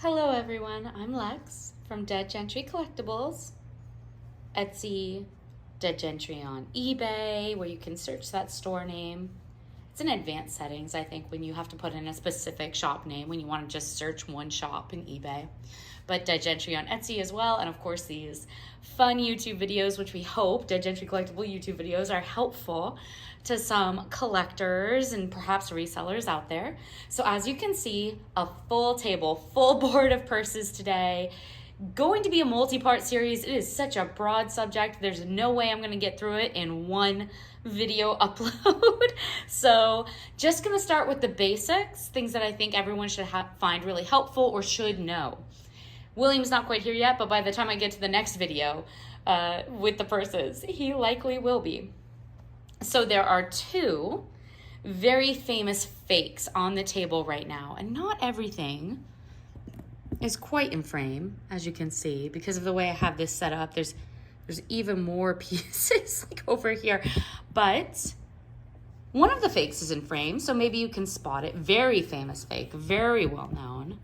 Hello everyone, I'm Lex from Dead Gentry Collectibles, Etsy, Dead Gentry on eBay, where you can search that store name. It's in advanced settings, I think, when you have to put in a specific shop name, when you want to just search one shop in eBay. But Dead Gentry on Etsy as well, and of course these fun YouTube videos, which we hope, Dead Gentry Collectible YouTube videos, are helpful to some collectors and perhaps resellers out there. So as you can see, a full table, full board of purses today. Going to be a multi-part series. It is such a broad subject. There's no way I'm going to get through it in one video upload. So just going to start with the basics, things that I think everyone should find really helpful or should know. William's not quite here yet, but by the time I get to the next video with the purses, he likely will be. So there are two very famous fakes on the table right now, and not everything is quite in frame, as you can see, because of the way I have this set up. There's even more pieces like over here, but one of the fakes is in frame, so maybe you can spot it. Very famous fake, very well known.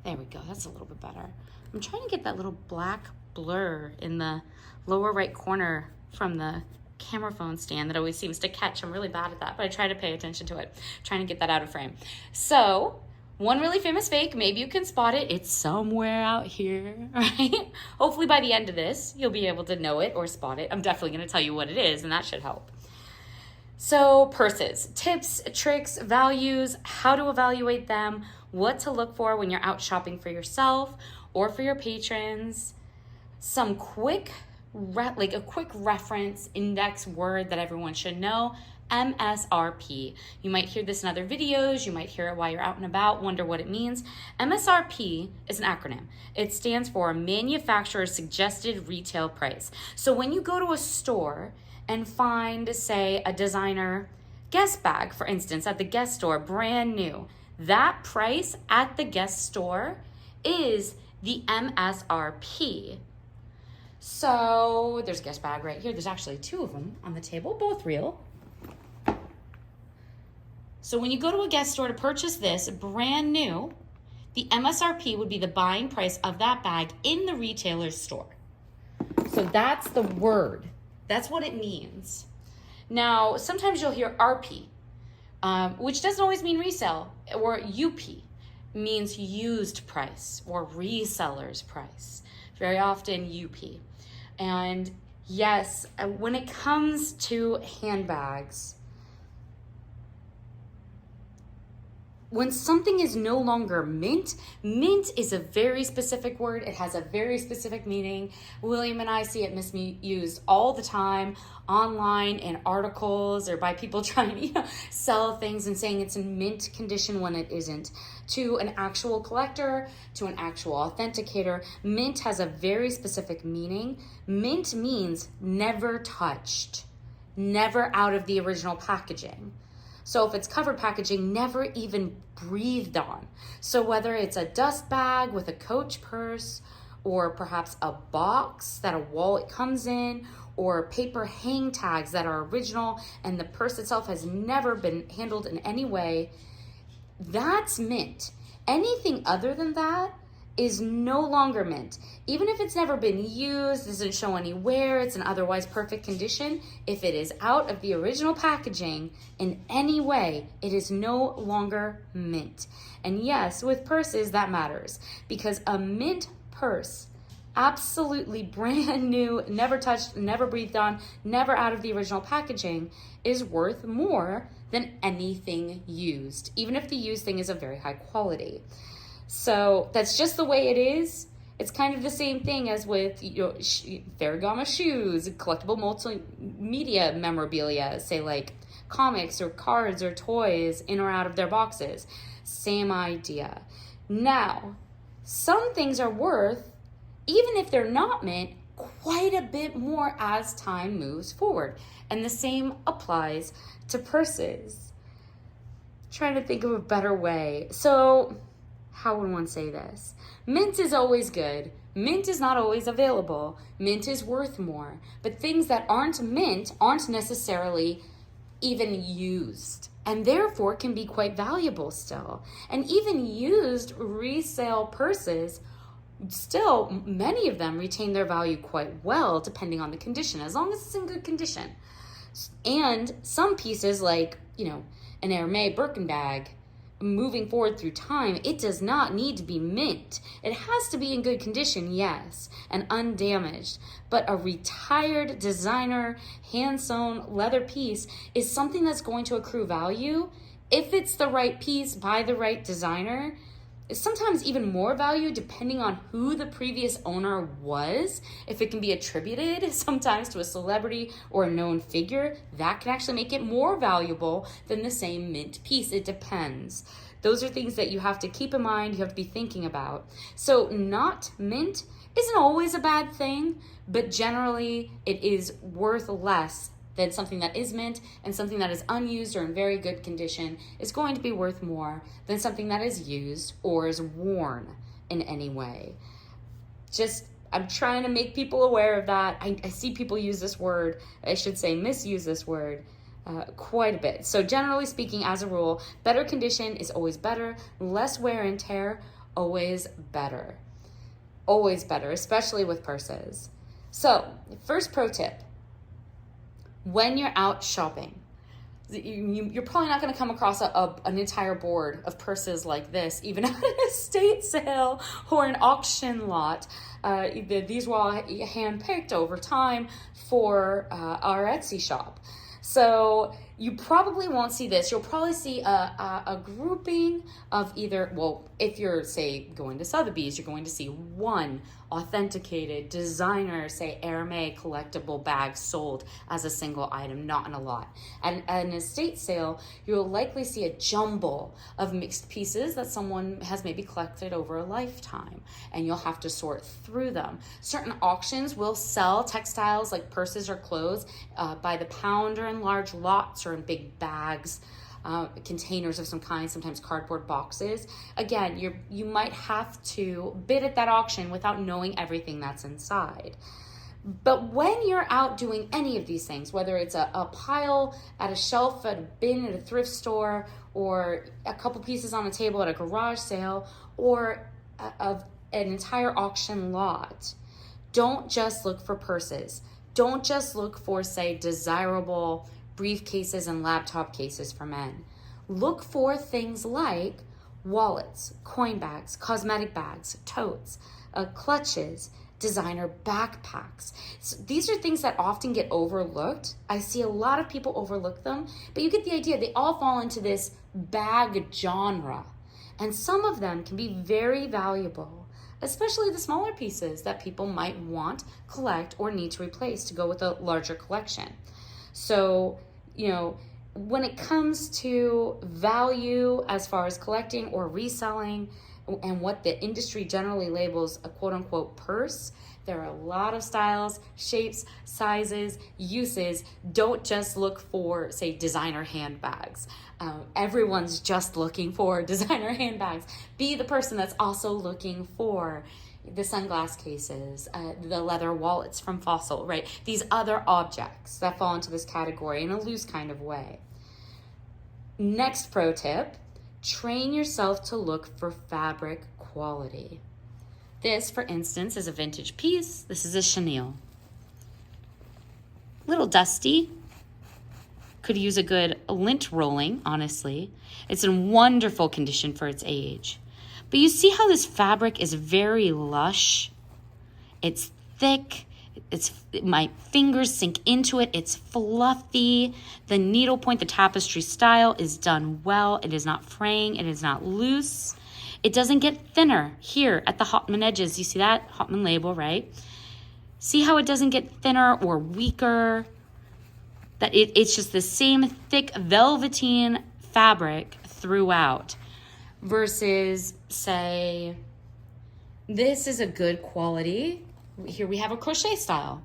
There we go, that's a little bit better. I'm trying to get that little black blur in the lower right corner from the camera phone stand that always seems to catch. I'm really bad at that, but I try to pay attention to it, trying to get that out of frame. So one really famous fake, maybe you can spot it. It's somewhere out here, right? Hopefully by the end of this, you'll be able to know it or spot it. I'm definitely gonna tell you what it is, and that should help. So purses, tips, tricks, values, how to evaluate them, what to look for when you're out shopping for yourself or for your patrons, some quick, a quick reference index word that everyone should know, MSRP. You might hear this in other videos, you might hear it while you're out and about, wonder what it means. MSRP is an acronym. It stands for Manufacturer Suggested Retail Price. So when you go to a store and find, say, a designer Guess bag, for instance, at the Guess store, brand new, that price at the Guess store is the MSRP. So there's a Guess bag right here. There's actually two of them on the table, both real. So when you go to a Guess store to purchase this brand new, the MSRP would be the buying price of that bag in the retailer's store. So that's the word. That's what it means. Now, sometimes you'll hear RP, which doesn't always mean resale, or UP means used price or reseller's price. Very often UP. And yes, when it comes to handbags, when something is no longer mint is a very specific word. It has a very specific meaning. William and I see it misused all the time online in articles or by people trying to sell things and saying it's in mint condition when it isn't. To an actual collector, to an actual authenticator, mint has a very specific meaning. Mint means never touched, never out of the original packaging. So if it's covered packaging, never even breathed on. So whether it's a dust bag with a Coach purse, or perhaps a box that a wallet comes in, or paper hang tags that are original and the purse itself has never been handled in any way, that's mint. Anything other than that is no longer mint. Even if it's never been used, doesn't show any wear, it's in otherwise perfect condition, if it is out of the original packaging in any way, it is no longer mint. And yes, with purses, that matters, because a mint purse, absolutely brand new, never touched, never breathed on, never out of the original packaging, is worth more than anything used, even if the used thing is of very high quality. So that's just the way it is. It's kind of the same thing as with Ferragamo shoes, collectible multimedia memorabilia, say like comics or cards or toys in or out of their boxes. Same idea. Now, some things are worth, even if they're not mint, quite a bit more as time moves forward. And the same applies to purses. Trying to think of a better way. So, how would one say this? Mint is always good. Mint is not always available. Mint is worth more. But things that aren't mint aren't necessarily even used and therefore can be quite valuable still. And even used resale purses, still many of them retain their value quite well depending on the condition, as long as it's in good condition. And some pieces like, an Hermès Birkin bag, moving forward through time, it does not need to be mint. It has to be in good condition, yes, and undamaged. But a retired designer hand-sewn leather piece is something that's going to accrue value if it's the right piece by the right designer. Sometimes even more value depending on who the previous owner was. If it can be attributed sometimes to a celebrity or a known figure, that can actually make it more valuable than the same mint piece. It depends. Those are things that you have to keep in mind, you have to be thinking about. So not mint isn't always a bad thing, but generally it is worth less than something that is mint, and something that is unused or in very good condition is going to be worth more than something that is used or is worn in any way. I'm trying to make people aware of that. I see people use this word, I should say misuse this word, quite a bit. So generally speaking, as a rule, better condition is always better. Less wear and tear, always better. Always better, especially with purses. So, first pro tip. When you're out shopping, you're probably not going to come across an entire board of purses like this, even at an estate sale or an auction lot. These were all hand-picked over time for our Etsy shop. So you probably won't see this. You'll probably see a grouping of either, if you're, say, going to Sotheby's, you're going to see one authenticated designer, say, Hermès collectible bag sold as a single item, not in a lot. At an estate sale, you'll likely see a jumble of mixed pieces that someone has maybe collected over a lifetime, and you'll have to sort through them. Certain auctions will sell textiles like purses or clothes by the pound or in large lots or in big bags, containers of some kind, sometimes cardboard boxes. Again, you might have to bid at that auction without knowing everything that's inside. But when you're out doing any of these things, whether it's a pile at a shelf at a bin at a thrift store, or a couple pieces on a table at a garage sale, or of an entire auction lot, don't just look for purses. Don't just look for, say, desirable briefcases and laptop cases for men. Look for things like wallets, coin bags, cosmetic bags, totes, clutches, designer backpacks. So these are things that often get overlooked. I see a lot of people overlook them, but you get the idea. They all fall into this bag genre, and some of them can be very valuable, especially the smaller pieces that people might want, collect, or need to replace to go with a larger collection. So, when it comes to value as far as collecting or reselling and what the industry generally labels a quote-unquote purse, there are a lot of styles, shapes, sizes, uses. Don't just look for, say, designer handbags. Everyone's just looking for designer handbags. Be the person that's also looking for the sunglass cases, the leather wallets from Fossil, right? These other objects that fall into this category in a loose kind of way. Next pro tip, train yourself to look for fabric quality. This, for instance, is a vintage piece. This is a chenille. Little dusty. Could use a good lint rolling, honestly. It's in wonderful condition for its age. But you see how this fabric is very lush? It's thick. My fingers sink into it. It's fluffy. The needlepoint, the tapestry style is done well. It is not fraying. It is not loose. It doesn't get thinner here at the Hotman edges. You see that? Hotman label, right? See how it doesn't get thinner or weaker? That it's just the same thick velveteen fabric throughout. Versus, say, this is a good quality. Here we have a crochet style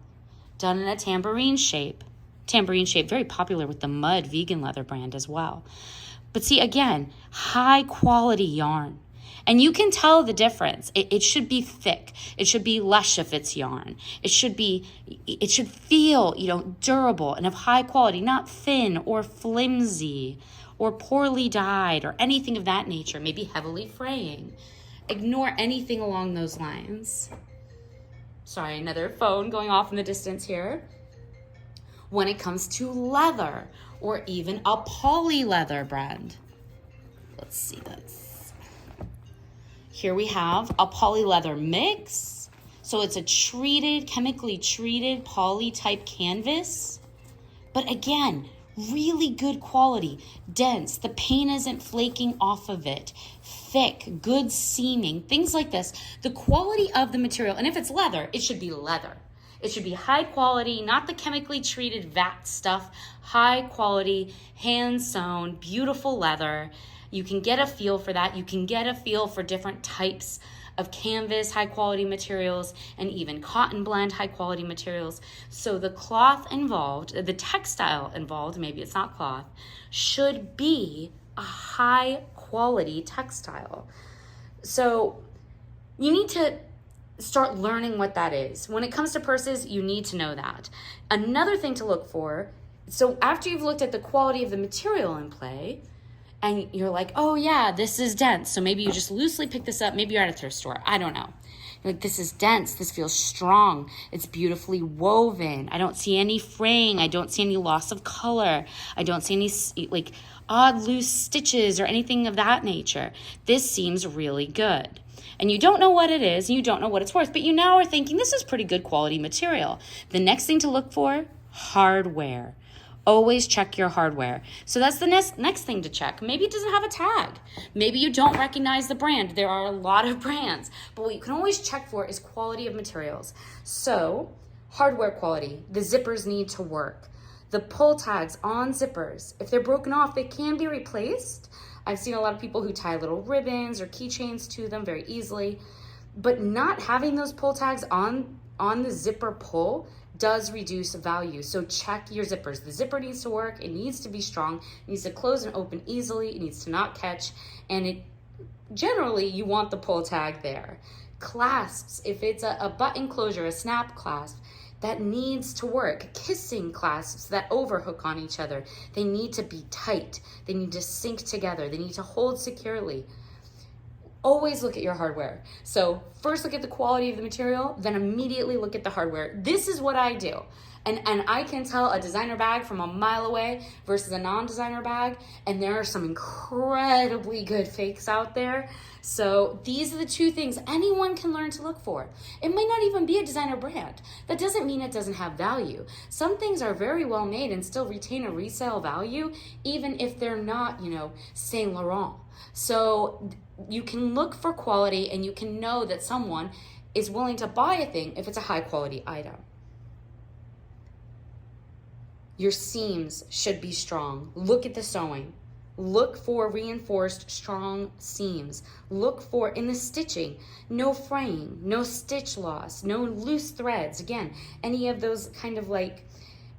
done in a tambourine shape. Tambourine shape, very popular with the Mud vegan leather brand as well. But see, again, high quality yarn. And you can tell the difference. It should be thick. It should be lush if it's yarn. It should feel, durable and of high quality, not thin or flimsy or poorly dyed or anything of that nature, maybe heavily fraying. Ignore anything along those lines. Sorry, another phone going off in the distance here. When it comes to leather or even a poly leather brand. Let's see this. Here we have a poly leather mix. So it's a chemically treated poly type canvas. But again, really good quality, dense. The paint isn't flaking off of it. Thick, good seaming, things like this. The quality of the material, and if it's leather, it should be leather. It should be high quality, not the chemically treated vat stuff. High quality, hand sewn, beautiful leather. You can get a feel for that. You can get a feel for different types of canvas, high quality materials, and even cotton blend, high quality materials. So the cloth involved, the textile involved, maybe it's not cloth, should be a high quality textile. So you need to start learning what that is. When it comes to purses, you need to know that. Another thing to look for, so after you've looked at the quality of the material in play, and you're like, oh yeah, this is dense. So maybe you just loosely pick this up. Maybe you're at a thrift store. I don't know. You're like, this is dense. This feels strong. It's beautifully woven. I don't see any fraying. I don't see any loss of color. I don't see any like odd loose stitches or anything of that nature. This seems really good. And you don't know what it is, and you don't know what it's worth, but you now are thinking this is pretty good quality material. The next thing to look for, hardware. Always check your hardware. So that's the next thing to check. Maybe it doesn't have a tag. Maybe you don't recognize the brand. There are a lot of brands, but what you can always check for is quality of materials. So hardware quality, the zippers need to work. The pull tags on zippers, if they're broken off, they can be replaced. I've seen a lot of people who tie little ribbons or keychains to them very easily, but not having those pull tags on the zipper pull does reduce value. So check your zippers. The zipper needs to work. It needs to be strong. It needs to close and open easily. It needs to not catch. And generally you want the pull tag there. Clasps, if it's a button closure, a snap clasp, that needs to work. Kissing clasps that overhook on each other, they need to be tight. They need to sync together. They need to hold securely. Always look at your hardware. So first look at the quality of the material, then immediately look at the hardware. This is what I do. And I can tell a designer bag from a mile away versus a non-designer bag. And there are some incredibly good fakes out there. So these are the two things anyone can learn to look for. It might not even be a designer brand. That doesn't mean it doesn't have value. Some things are very well made and still retain a resale value, even if they're not, Saint Laurent. So you can look for quality and you can know that someone is willing to buy a thing if it's a high quality item. Your seams should be strong. Look at the sewing. Look for reinforced, strong seams. Look for, in the stitching, no fraying, no stitch loss, no loose threads. Again, any of those kind of like,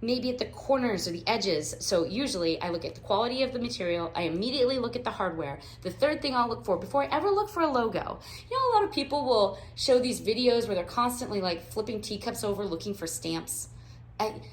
maybe at the corners or the edges. So usually I look at the quality of the material. I immediately look at the hardware. The third thing I'll look for before I ever look for a logo. A lot of people will show these videos where they're constantly like flipping teacups over looking for stamps.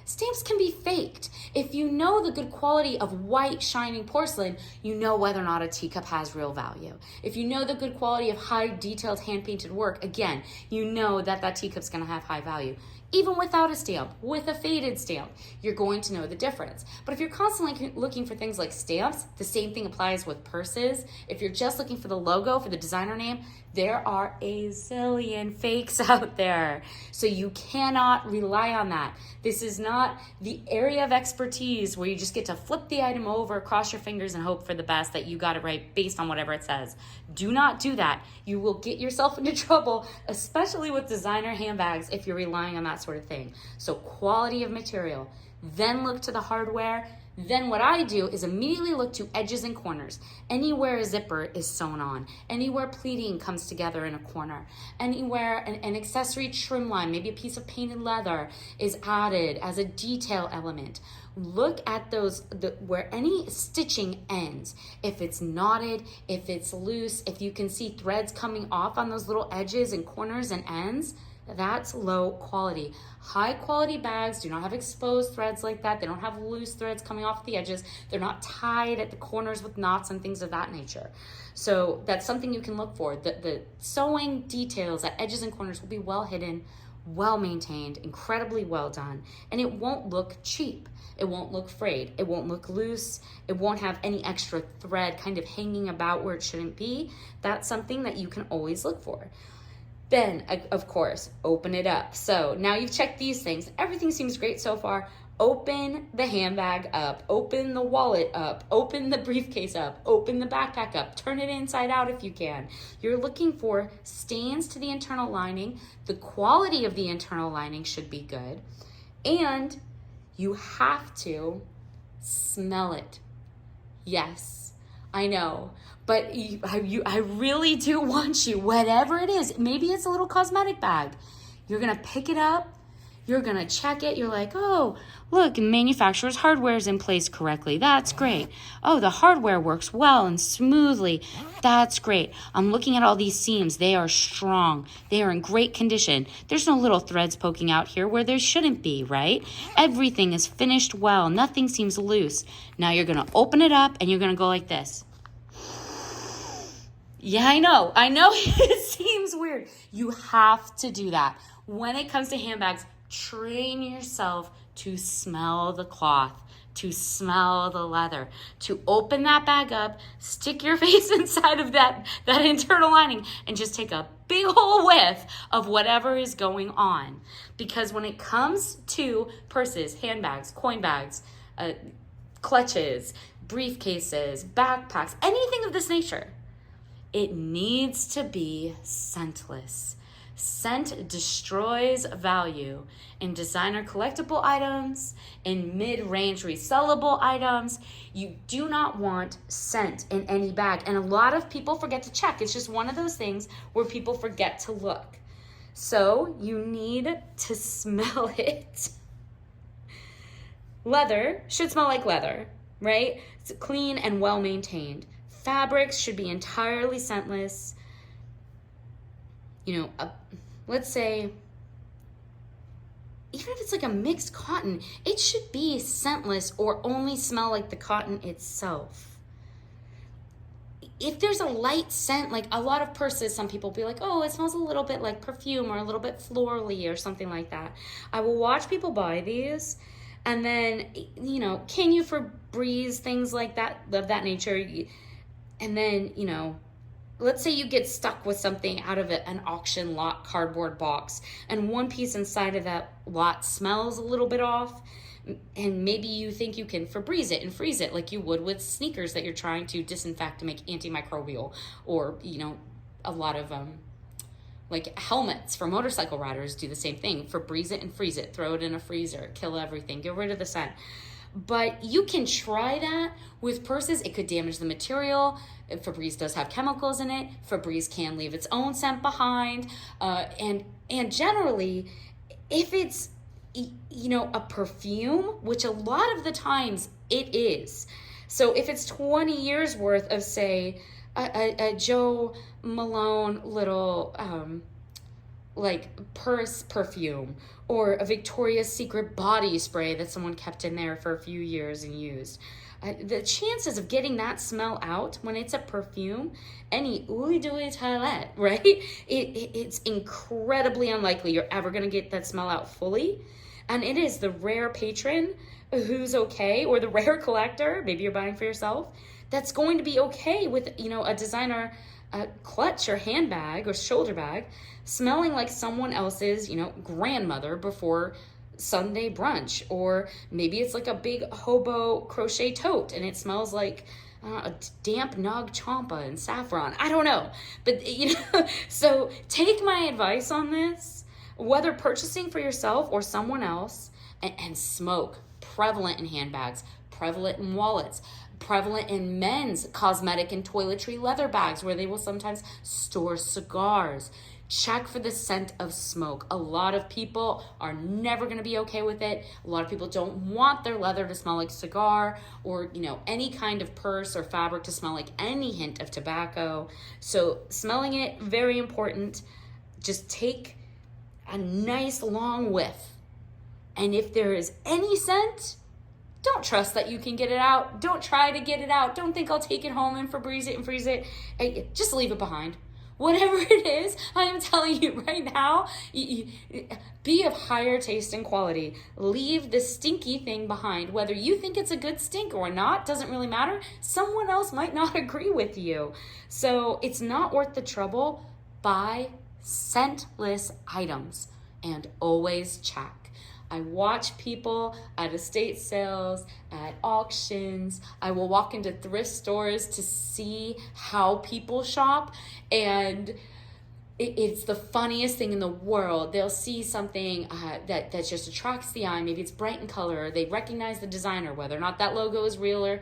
Stamps can be faked. If you know the good quality of white shining porcelain, you know whether or not a teacup has real value. If you know the good quality of high detailed hand painted work, again, you know that teacup's going to have high value. Even without a stamp, with a faded stamp, you're going to know the difference. But if you're constantly looking for things like stamps, the same thing applies with purses. If you're just looking for the logo, for the designer name, there are a zillion fakes out there. So you cannot rely on that. This is not the area of expertise where you just get to flip the item over, cross your fingers, and hope for the best that you got it right based on whatever it says. Do not do that. You will get yourself into trouble, especially with designer handbags if you're relying on that sort of thing. So quality of material, then look to the hardware. Then what I do is immediately look to edges and corners. Anywhere a zipper is sewn on, anywhere pleating comes together in a corner, anywhere an accessory trim line, maybe a piece of painted leather is added as a detail element. Look at those, where any stitching ends. If it's knotted, if it's loose, if you can see threads coming off on those little edges and corners and ends, That's low quality. High quality bags do not have exposed threads like that. They don't have loose threads coming off the edges. They're not tied at the corners with knots and things of that nature. So that's something you can look for. The sewing details at edges and corners will be well hidden, well maintained, incredibly well done, and it won't look cheap. It won't look frayed. It won't look loose. It won't have any extra thread kind of hanging about where it shouldn't be. That's something that you can always look for. Then, of course, open it up. So now you've checked these things. Everything seems great so far. Open the handbag up, open the wallet up, open the briefcase up, open the backpack up, turn it inside out if you can. You're looking for stains to the internal lining. The quality of the internal lining should be good. And you have to smell it. Yes, I know. But I really do want you, whatever it is, maybe it's a little cosmetic bag. You're going to pick it up. You're going to check it. You're like, oh, look, manufacturer's hardware is in place correctly. That's great. Oh, the hardware works well and smoothly. That's great. I'm looking at all these seams. They are strong. They are in great condition. There's no little threads poking out here where there shouldn't be, right? Everything is finished well. Nothing seems loose. Now you're going to open it up and you're going to go like this. Yeah, I know it seems weird. You have to do that. When it comes to handbags, train yourself to smell the cloth, to smell the leather, to open that bag up, stick your face inside of that internal lining and just take a big whole whiff of whatever is going on. Because when it comes to purses, handbags, coin bags, clutches, briefcases, backpacks, anything of this nature, it needs to be scentless. Scent destroys value in designer collectible items, in mid-range resellable items. You do not want scent in any bag. And a lot of people forget to check. It's just one of those things where people forget to look. So you need to smell it. Leather should smell like leather, right? It's clean and well-maintained. Fabrics should be entirely scentless. Let's say, even if it's like a mixed cotton, it should be scentless or only smell like the cotton itself. If there's a light scent, like a lot of purses, some people will be like, oh, it smells a little bit like perfume or a little bit florally or something like that. I will watch people buy these. And then, can you Febreze, things like that, of that nature. And then, let's say you get stuck with something out of an auction lot cardboard box and one piece inside of that lot smells a little bit off, and maybe you think you can Febreze it and freeze it like you would with sneakers that you're trying to disinfect to make antimicrobial, or, a lot of like helmets for motorcycle riders do the same thing. Febreze it and freeze it, throw it in a freezer, kill everything, get rid of the scent. But you can try that with purses. It could damage the material. Febreze does have chemicals in it. Febreze can leave its own scent behind. And generally, if it's, a perfume, which a lot of the times it is. So if it's 20 years worth of, say, a Joe Malone little purse perfume, or a Victoria's Secret body spray that someone kept in there for a few years and used, the chances of getting that smell out when it's a perfume, any ooey-dooey toilette, right? It's incredibly unlikely you're ever going to get that smell out fully. And it is the rare patron who's okay, or the rare collector, maybe you're buying for yourself, that's going to be okay with, a designer clutch or handbag or shoulder bag smelling like someone else's, grandmother before Sunday brunch. Or maybe it's like a big hobo crochet tote and it smells like a damp Nag Champa and saffron. I don't know. But, so take my advice on this, whether purchasing for yourself or someone else, and smoke. Prevalent in handbags, prevalent in wallets, prevalent in men's cosmetic and toiletry leather bags where they will sometimes store cigars. Check for the scent of smoke. A lot of people are never going to be okay with it. A lot of people don't want their leather to smell like cigar, or, any kind of purse or fabric to smell like any hint of tobacco. So smelling it, very important. Just take a nice long whiff. And if there is any scent, don't trust that you can get it out. Don't try to get it out. Don't think I'll take it home and Febreze it and freeze it. Just leave it behind. Whatever it is, I am telling you right now, be of higher taste and quality. Leave the stinky thing behind. Whether you think it's a good stink or not, doesn't really matter. Someone else might not agree with you. So it's not worth the trouble. Buy scentless items and always check. I watch people at estate sales, at auctions. I will walk into thrift stores to see how people shop, and it's the funniest thing in the world. They'll see something that just attracts the eye. Maybe it's bright in color, or they recognize the designer, whether or not that logo is real or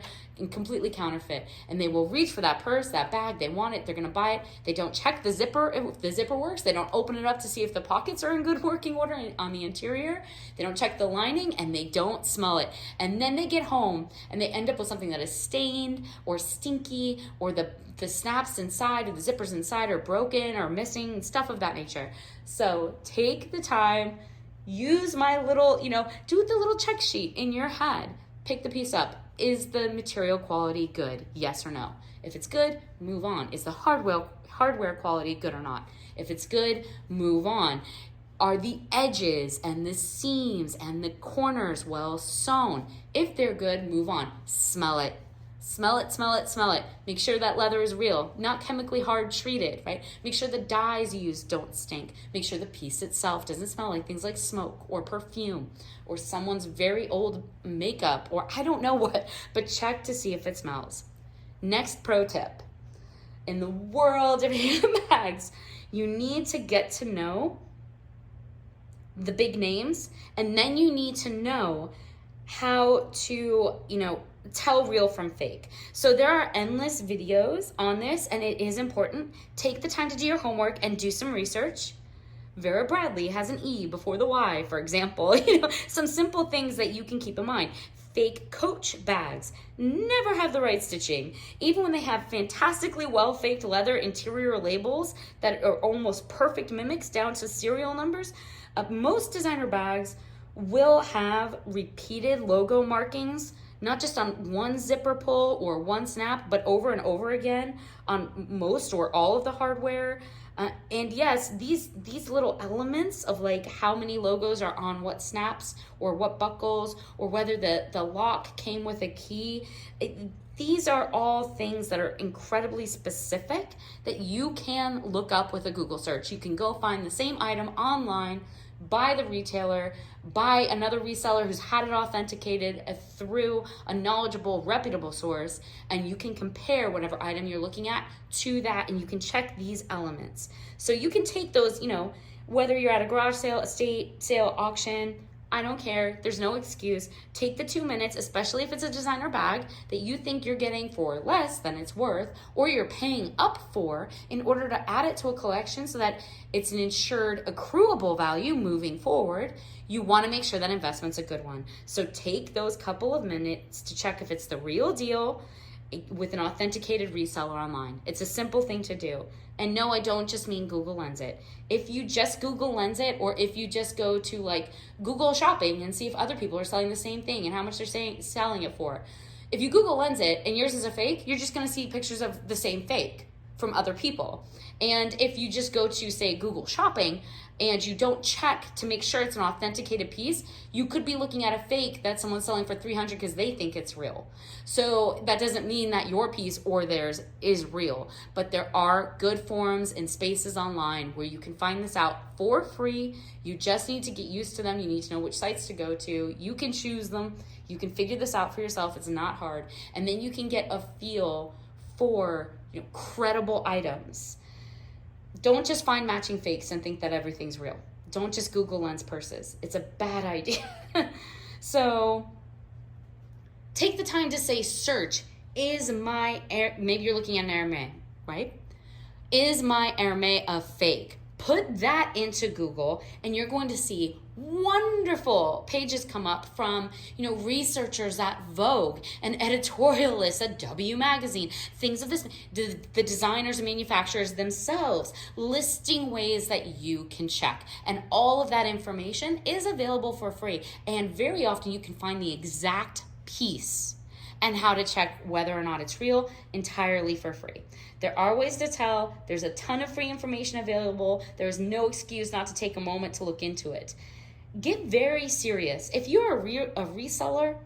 completely counterfeit. And they will reach for that purse, that bag. They want it. They're going to buy it. They don't check the zipper. If the zipper works, they don't open it up to see if the pockets are in good working order on the interior. They don't check the lining, and they don't smell it. And then they get home and they end up with something that is stained or stinky, or the snaps inside or the zippers inside are broken or missing, stuff of that nature. So take the time, use my little, do the little check sheet in your head. Pick the piece up. Is the material quality good? Yes or no? If it's good, move on. Is the hardware quality good or not? If it's good, move on. Are the edges and the seams and the corners well sewn? If they're good, move on. Smell it. Smell it, smell it, smell it. Make sure that leather is real, not chemically hard treated, right? Make sure the dyes used don't stink. Make sure the piece itself doesn't smell like things like smoke or perfume or someone's very old makeup or I don't know what, but check to see if it smells. Next pro tip. In the world of handbags, you need to get to know the big names, and then you need to know how to, tell real from fake. So there are endless videos on this, and it is important. Take the time to do your homework and do some research. Vera Bradley has an E before the Y, for example. Some simple things that you can keep in mind. Fake Coach bags never have the right stitching. Even when they have fantastically well-faked leather interior labels that are almost perfect mimics down to serial numbers, most designer bags will have repeated logo markings, not just on one zipper pull or one snap, but over and over again on most or all of the hardware. And yes, these little elements of like how many logos are on what snaps or what buckles or whether the lock came with a key, these are all things that are incredibly specific that you can look up with a Google search. You can go find the same item online by the retailer, by another reseller who's had it authenticated through a knowledgeable, reputable source, and you can compare whatever item you're looking at to that, and you can check these elements. So you can take those, whether you're at a garage sale, estate sale, auction, I don't care. There's no excuse. Take the 2 minutes, especially if it's a designer bag that you think you're getting for less than it's worth, or you're paying up for, in order to add it to a collection so that it's an insured accruable value moving forward. You want to make sure that investment's a good one. So take those couple of minutes to check if it's the real deal with an authenticated reseller online. It's a simple thing to do. And no, I don't just mean Google Lens it. If you just Google Lens it, or if you just go to like Google Shopping and see if other people are selling the same thing and how much they're selling it for. If you Google Lens it and yours is a fake, you're just gonna see pictures of the same fake from other people. And if you just go to, say, Google Shopping and you don't check to make sure it's an authenticated piece, you could be looking at a fake that someone's selling for $300 because they think it's real. So that doesn't mean that your piece or theirs is real, but there are good forums and spaces online where you can find this out for free. You just need to get used to them. You need to know which sites to go to. You can choose them. You can figure this out for yourself. It's not hard. And then you can get a feel for credible items. Don't just find matching fakes and think that everything's real. Don't just Google Lens purses. It's a bad idea. So take the time to say, search, maybe you're looking at an Hermès, right? Is my Hermès a fake? Put that into Google and you're going to see wonderful pages come up from, researchers at Vogue and editorialists at W Magazine, things of this, the designers and manufacturers themselves listing ways that you can check. And all of that information is available for free. And very often you can find the exact piece and how to check whether or not it's real entirely for free. There are ways to tell. There's a ton of free information available. There's no excuse not to take a moment to look into it. Get very serious. If you're a reseller,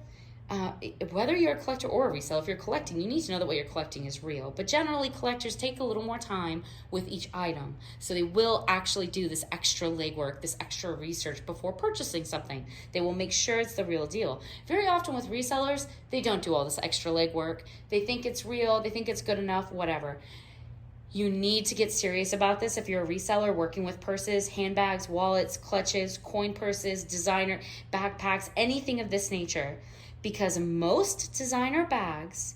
whether you're a collector or a reseller, if you're collecting, you need to know that what you're collecting is real. But generally, collectors take a little more time with each item. So they will actually do this extra legwork, this extra research before purchasing something. They will make sure it's the real deal. Very often with resellers, they don't do all this extra legwork. They think it's real, they think it's good enough, whatever. You need to get serious about this if you're a reseller working with purses, handbags, wallets, clutches, coin purses, designer backpacks, anything of this nature. Because most designer bags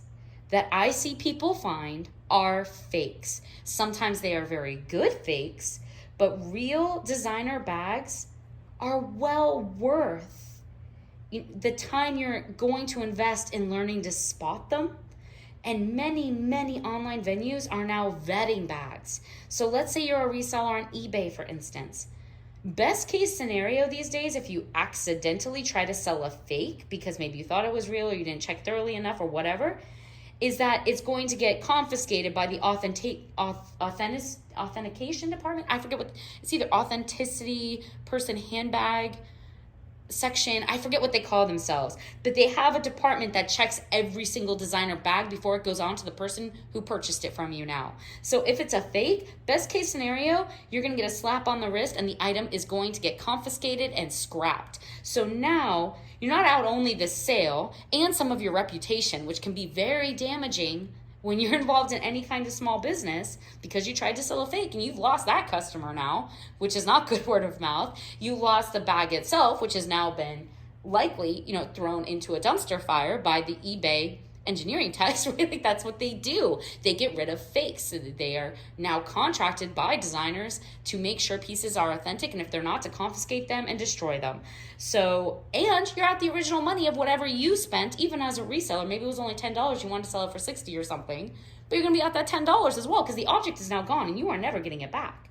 that I see people find are fakes. Sometimes they are very good fakes, but real designer bags are well worth the time you're going to invest in learning to spot them. And many, many online venues are now vetting bags. So let's say you're a reseller on eBay, for instance. Best case scenario these days, if you accidentally try to sell a fake because maybe you thought it was real or you didn't check thoroughly enough or whatever, is that it's going to get confiscated by the authentication department. I forget what, it's either authenticity, person handbag section, I forget what they call themselves, but they have a department that checks every single designer bag before it goes on to the person who purchased it from you now. So if it's a fake, best case scenario, you're going to get a slap on the wrist and the item is going to get confiscated and scrapped. So now you're not out only the sale and some of your reputation, which can be very damaging when you're involved in any kind of small business because you tried to sell a fake and you've lost that customer now, which is not good word of mouth. You lost the bag itself, which has now been likely, thrown into a dumpster fire by the eBay engineering techs. Really, that's what they do. They get rid of fakes. So that they are now contracted by designers to make sure pieces are authentic, and if they're not, to confiscate them and destroy them. So, and you're at the original money of whatever you spent, even as a reseller. Maybe it was only $10, you wanted to sell it for $60 or something, but you're going to be at that $10 as well because the object is now gone and you are never getting it back.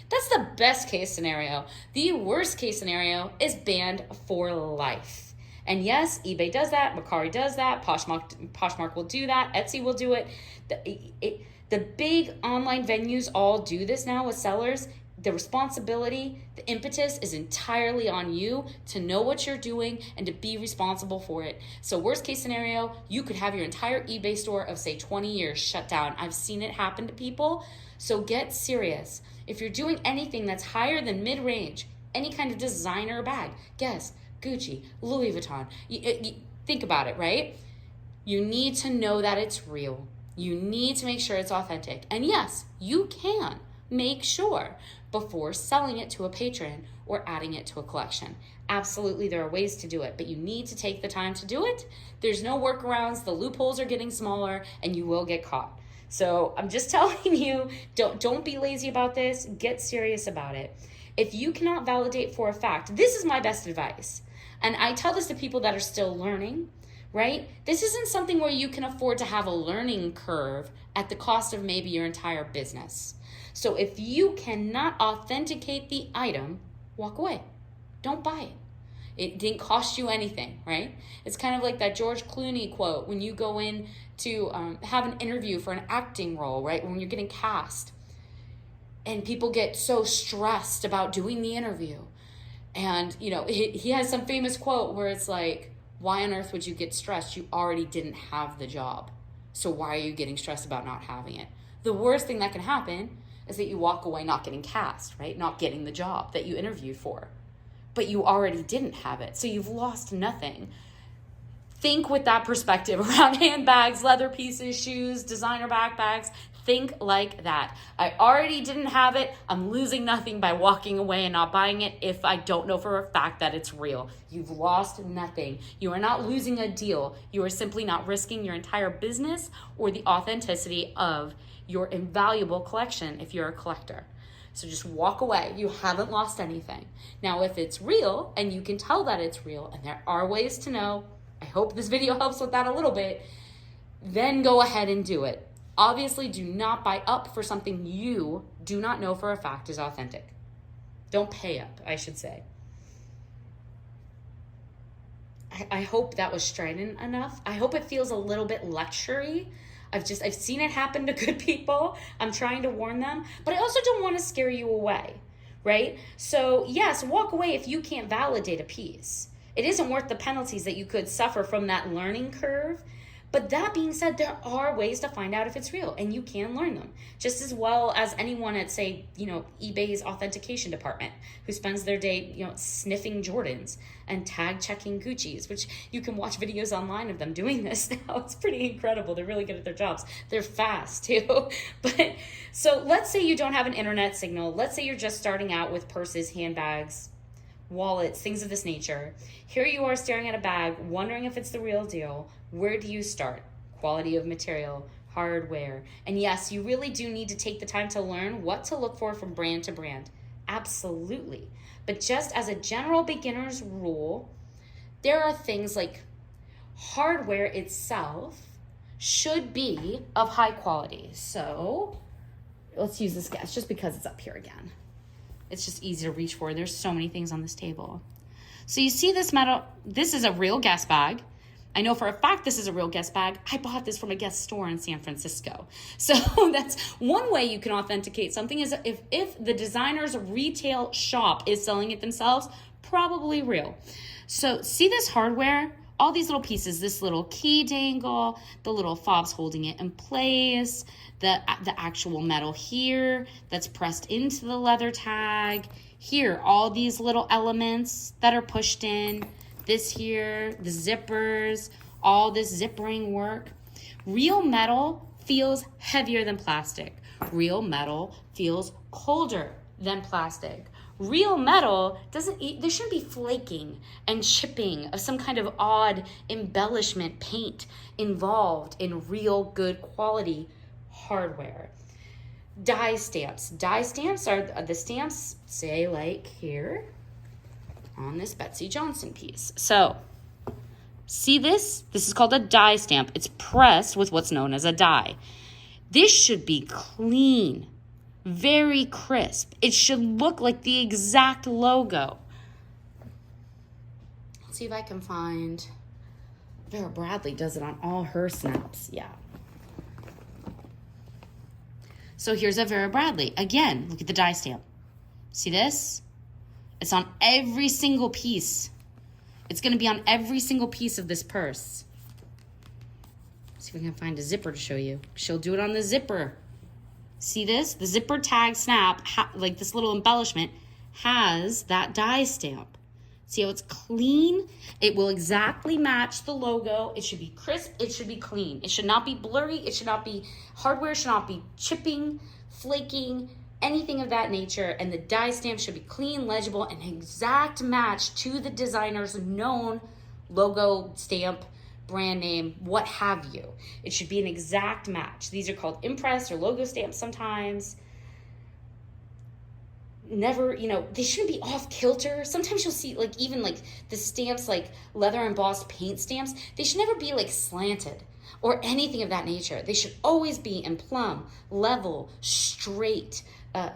That's the best case scenario. The worst case scenario is banned for life. And yes, eBay does that, Mercari does that, Poshmark will do that, Etsy will do it. The big online venues all do this now with sellers. The responsibility, the impetus is entirely on you to know what you're doing and to be responsible for it. So worst case scenario, you could have your entire eBay store of say 20 years shut down. I've seen it happen to people. So get serious. If you're doing anything that's higher than mid-range, any kind of designer bag, guess, Gucci, Louis Vuitton, you think about it, right? You need to know that it's real. You need to make sure it's authentic. And yes, you can make sure before selling it to a patron or adding it to a collection. Absolutely, there are ways to do it, but you need to take the time to do it. There's no workarounds. The loopholes are getting smaller and you will get caught. So I'm just telling you, don't be lazy about this. Get serious about it. If you cannot validate for a fact, this is my best advice. And I tell this to people that are still learning, right? This isn't something where you can afford to have a learning curve at the cost of maybe your entire business. So if you cannot authenticate the item, walk away. Don't buy it. It didn't cost you anything, right? It's kind of like that George Clooney quote when you go in to have an interview for an acting role, right? When you're getting cast. And people get so stressed about doing the interview. And, he has some famous quote where it's like, why on earth would you get stressed? You already didn't have the job. So why are you getting stressed about not having it? The worst thing that can happen is that you walk away not getting cast, right? Not getting the job that you interviewed for. But you already didn't have it. So you've lost nothing. Think with that perspective around handbags, leather pieces, shoes, designer backpacks. Think like that. I already didn't have it. I'm losing nothing by walking away and not buying it if I don't know for a fact that it's real. You've lost nothing. You are not losing a deal. You are simply not risking your entire business or the authenticity of your invaluable collection if you're a collector. So just walk away. You haven't lost anything. Now, if it's real and you can tell that it's real, and there are ways to know, I hope this video helps with that a little bit, then go ahead and do it. Obviously, do not buy up for something you do not know for a fact is authentic. Don't pay up, I should say. I hope that was strident enough. I hope it feels a little bit lectury. I've seen it happen to good people. I'm trying to warn them, but I also don't want to scare you away, right? So yes, walk away if you can't validate a piece. It isn't worth the penalties that you could suffer from that learning curve. But that being said, there are ways to find out if it's real, and you can learn them just as well as anyone at, say, eBay's authentication department who spends their day, sniffing Jordans and tag checking Gucci's, which you can watch videos online of them doing this now. It's pretty incredible. They're really good at their jobs. They're fast too. But so let's say you don't have an internet signal. Let's say you're just starting out with purses, handbags, wallets, things of this nature. Here you are staring at a bag, wondering if it's the real deal. Where do you start? Quality of material, hardware. And yes, you really do need to take the time to learn what to look for from brand to brand. Absolutely. But just as a general beginner's rule, there are things like hardware itself should be of high quality. So let's use this gas just because it's up here again. It's just easy to reach for. There's so many things on this table. So you see this metal, this is a real Guess bag. I know for a fact this is a real Guess bag. I bought this from a Guess store in San Francisco. So that's one way you can authenticate something is if the designer's retail shop is selling it themselves, probably real. So see this hardware? All these little pieces, this little key dangle, the little fobs holding it in place, the actual metal here that's pressed into the leather tag. Here, all these little elements that are pushed in. This here, the zippers, all this zippering work. Real metal feels heavier than plastic. Real metal feels colder than plastic. Real metal there shouldn't be flaking and chipping of some kind of odd embellishment paint involved in real good quality hardware. Die stamps. Die stamps are the stamps, say like here on this Betsy Johnson piece. So see this? This is called a die stamp. It's pressed with what's known as a die. This should be clean, very crisp. It should look like the exact logo. Let's see if I can find, Vera Bradley does it on all her snaps. Yeah. So here's a Vera Bradley. Again, look at the die stamp. See this? It's on every single piece. It's going to be on every single piece of this purse. See if we can find a zipper to show you. She'll do it on the zipper. See this? The zipper tag snap, like this little embellishment, has that die stamp. See how it's clean? It will exactly match the logo. It should be crisp. It should be clean. It should not be blurry. It should not be hardware. It should not be chipping, flaking, anything of that nature. And the die stamp should be clean, legible, and exact match to the designer's known logo, stamp, brand name, what have you. It should be an exact match. These are called impress or logo stamps sometimes. Never, they shouldn't be off kilter. Sometimes you'll see even the stamps, like leather embossed paint stamps, they should never be slanted or anything of that nature. They should always be in plumb, level, straight, they're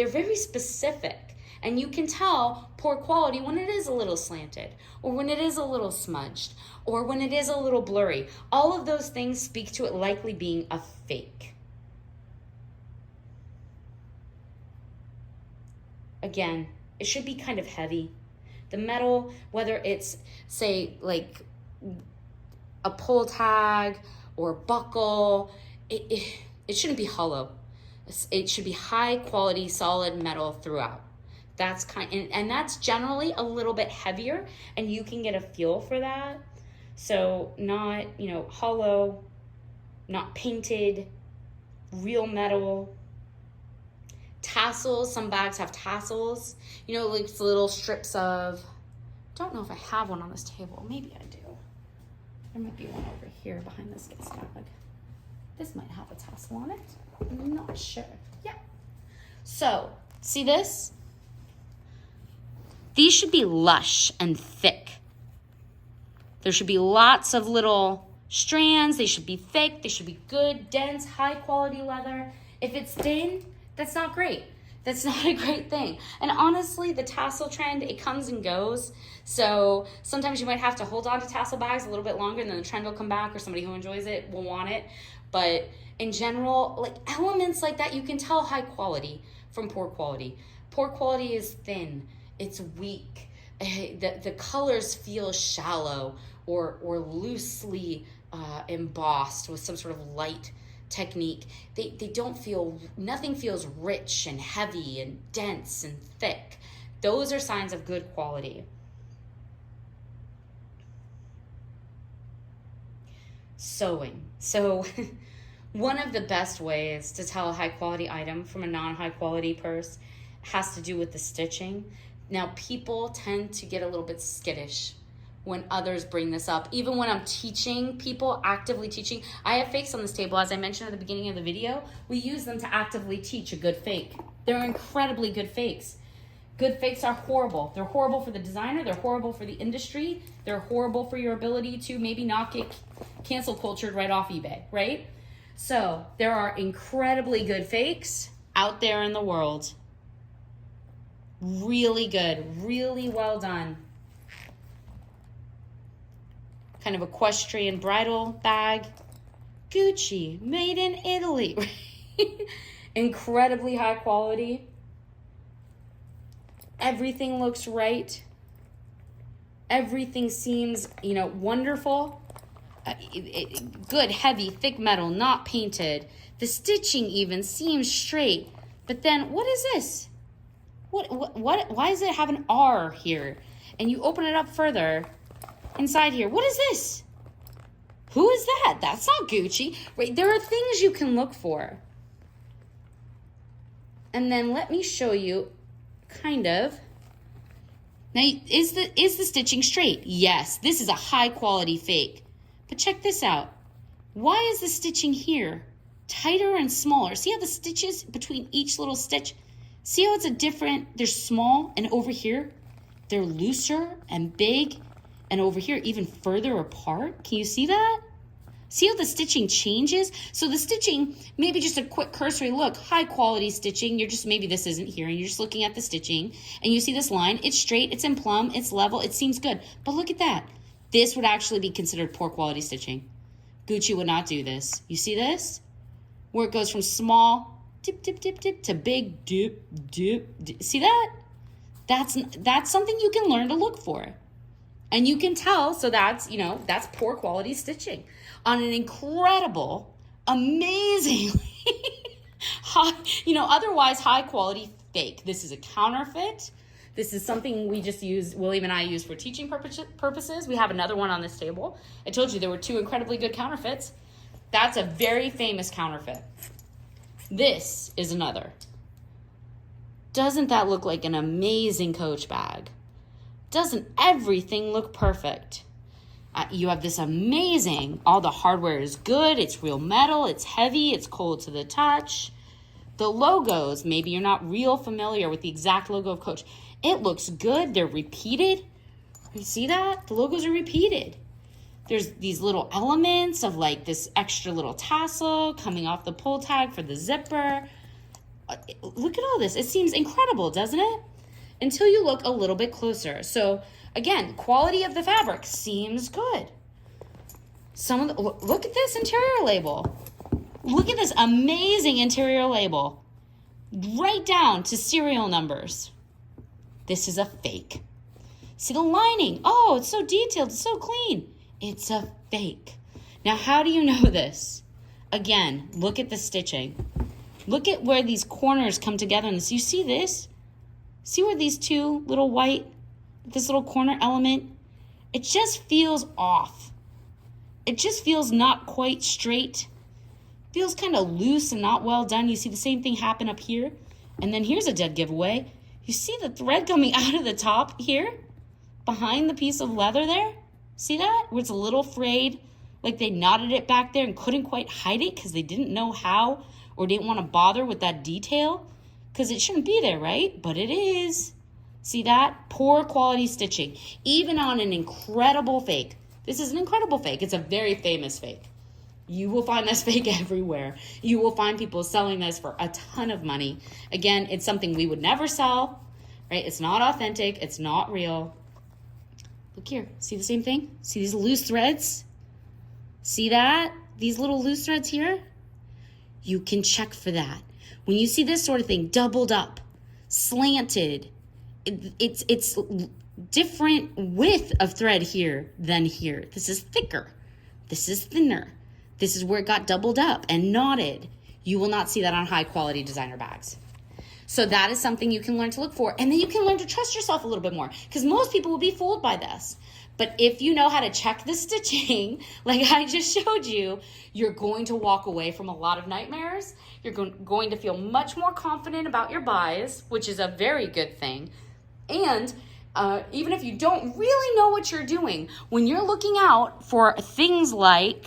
very specific. And you can tell poor quality when it is a little slanted, or when it is a little smudged, or when it is a little blurry. All of those things speak to it likely being a fake. Again, it should be kind of heavy. The metal, whether it's, say, like a pull tag or buckle, it shouldn't be hollow. It should be high quality, solid metal throughout. That's and that's generally a little bit heavier, and you can get a feel for that. So not, hollow, not painted, real metal. Tassels, some bags have tassels, like little strips of, don't know if I have one on this table. Maybe I do. There might be one over here behind this bag. This might have a tassel on it. I'm not sure. Yeah. So, see this? These should be lush and thick. There should be lots of little strands. They should be thick. They should be good, dense, high quality leather. If it's thin, that's not great. That's not a great thing. And honestly, the tassel trend, it comes and goes. So sometimes you might have to hold on to tassel bags a little bit longer and then the trend will come back, or somebody who enjoys it will want it. But in general, like elements like that, you can tell high quality from poor quality. Poor quality is thin. It's weak. The colors feel shallow or loosely embossed with some sort of light technique. They don't feel, nothing feels rich and heavy and dense and thick. Those are signs of good quality. Sewing. So one of the best ways to tell a high quality item from a non-high quality purse has to do with the stitching. Now, people tend to get a little bit skittish when others bring this up. Even when I'm teaching people, actively teaching, I have fakes on this table. As I mentioned at the beginning of the video, we use them to actively teach a good fake. They're incredibly good fakes. Good fakes are horrible. They're horrible for the designer. They're horrible for the industry. They're horrible for your ability to maybe not get cancel cultured right off eBay, right? So there are incredibly good fakes out there in the world. Really good, really well done. Kind of equestrian bridal bag. Gucci, made in Italy. Incredibly high quality. Everything looks right. Everything seems, wonderful. Good, heavy, thick metal, not painted. The stitching even seems straight. But then, what is this? What, why does it have an R here? And you open it up further inside here. What is this? Who is that? That's not Gucci. Right? There are things you can look for. And then let me show you kind of. Now, is the stitching straight? Yes, this is a high quality fake. But check this out. Why is the stitching here tighter and smaller? See how the stitches between each little stitch, see how it's they're small, and over here, they're looser and big, and over here, even further apart. Can you see that? See how the stitching changes? So the stitching, maybe just a quick cursory look, high quality stitching, maybe this isn't here, and you're just looking at the stitching, and you see this line, it's straight, it's in plumb, it's level, it seems good. But look at that. This would actually be considered poor quality stitching. Gucci would not do this. You see this? Where it goes from small, dip, dip, dip, dip, to big, dip, dip, dip. See that? That's something you can learn to look for. And you can tell, so that's poor quality stitching on an incredible, amazingly high, otherwise high quality fake. This is a counterfeit. This is something we just use, William and I use for teaching purposes. We have another one on this table. I told you there were 2 incredibly good counterfeits. That's a very famous counterfeit. This is another. Doesn't that look like an amazing Coach bag? Doesn't everything look perfect? You have this amazing, all the hardware is good, it's real metal, it's heavy, it's cold to the touch. The logos, maybe you're not real familiar with the exact logo of Coach. It looks good, they're repeated. You see that? The logos are repeated. There's these little elements of like this extra little tassel coming off the pull tag for the zipper. Look at all this. It seems incredible, doesn't it? Until you look a little bit closer. So again, quality of the fabric seems good. Look at this interior label. Look at this amazing interior label. Right down to serial numbers. This is a fake. See the lining? Oh, it's so detailed, it's so clean. It's a fake. Now, how do you know this? Again, look at the stitching. Look at where these corners come together in this. You see this? See where these 2 little white, this little corner element? It just feels off. It just feels not quite straight. Feels kind of loose and not well done. You see the same thing happen up here. And then here's a dead giveaway. You see the thread coming out of the top here? Behind the piece of leather there? See that? Where it's a little frayed, like they knotted it back there and couldn't quite hide it because they didn't know how or didn't want to bother with that detail. because it shouldn't be there, right? But it is. See that? Poor quality stitching, even on an incredible fake. This is an incredible fake. It's a very famous fake. You will find this fake everywhere. You will find people selling this for a ton of money. Again, it's something we would never sell, right? It's not authentic. It's not real. Look here. See the same thing? See these loose threads? See that? These little loose threads here? You can check for that. When you see this sort of thing, doubled up, slanted, it's different width of thread here than here. This is thicker. This is thinner. This is where it got doubled up and knotted. You will not see that on high quality designer bags. So that is something you can learn to look for. And then you can learn to trust yourself a little bit more, because most people will be fooled by this. But if you know how to check the stitching, like I just showed you, you're going to walk away from a lot of nightmares. You're going to feel much more confident about your buys, which is a very good thing. And even if you don't really know what you're doing, when you're looking out for things like,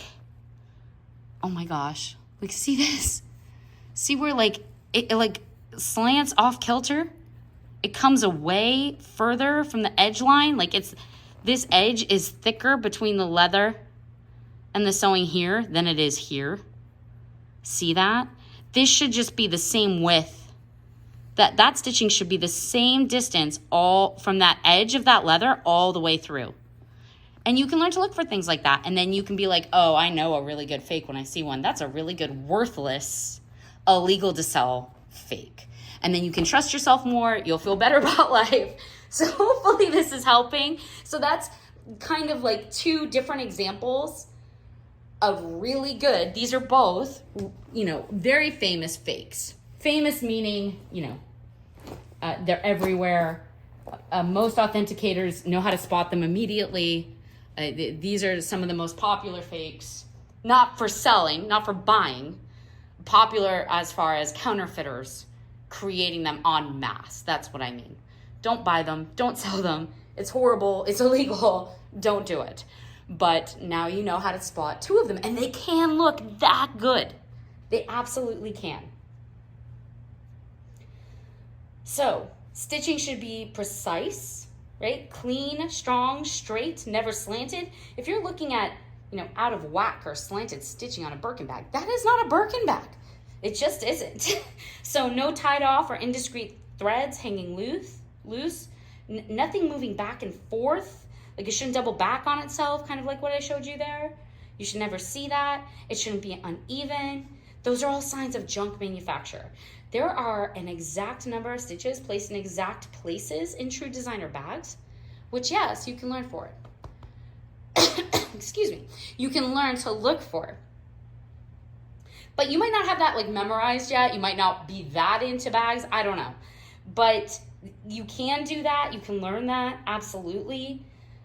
oh my gosh, like see this? See where it like slants off kilter? It comes away further from the edge line. Like this edge is thicker between the leather and the sewing here than it is here. See that? This should just be the same width. That stitching should be the same distance all from that edge of that leather all the way through. And you can learn to look for things like that. And then you can be like, oh, I know a really good fake when I see one. That's a really good, worthless, illegal to sell fake. And then you can trust yourself more. You'll feel better about life. So hopefully this is helping. So that's kind of like two different examples of really good. These are both, very famous fakes. Famous meaning, they're everywhere. Most authenticators know how to spot them immediately. These are some of the most popular fakes, not for selling, not for buying, popular as far as counterfeiters creating them en masse. That's what I mean. Don't buy them. Don't sell them. It's horrible. It's illegal. Don't do it. But now you know how to spot two of them, and they can look that good. They absolutely can. So, stitching should be precise, right? Clean, strong, straight, never slanted. If you're looking at, out of whack or slanted stitching on a Birkin bag, that is not a Birkin bag. It just isn't. So no tied off or indiscreet threads hanging loose, nothing moving back and forth. Like it shouldn't double back on itself, kind of like what I showed you there. You should never see that. It shouldn't be uneven. Those are all signs of junk manufacture. There are an exact number of stitches placed in exact places in true designer bags, which yes, you can learn for it. Excuse me. You can learn to look for it. But you might not have that memorized yet. You might not be that into bags. I don't know. But you can do that. You can learn that. Absolutely.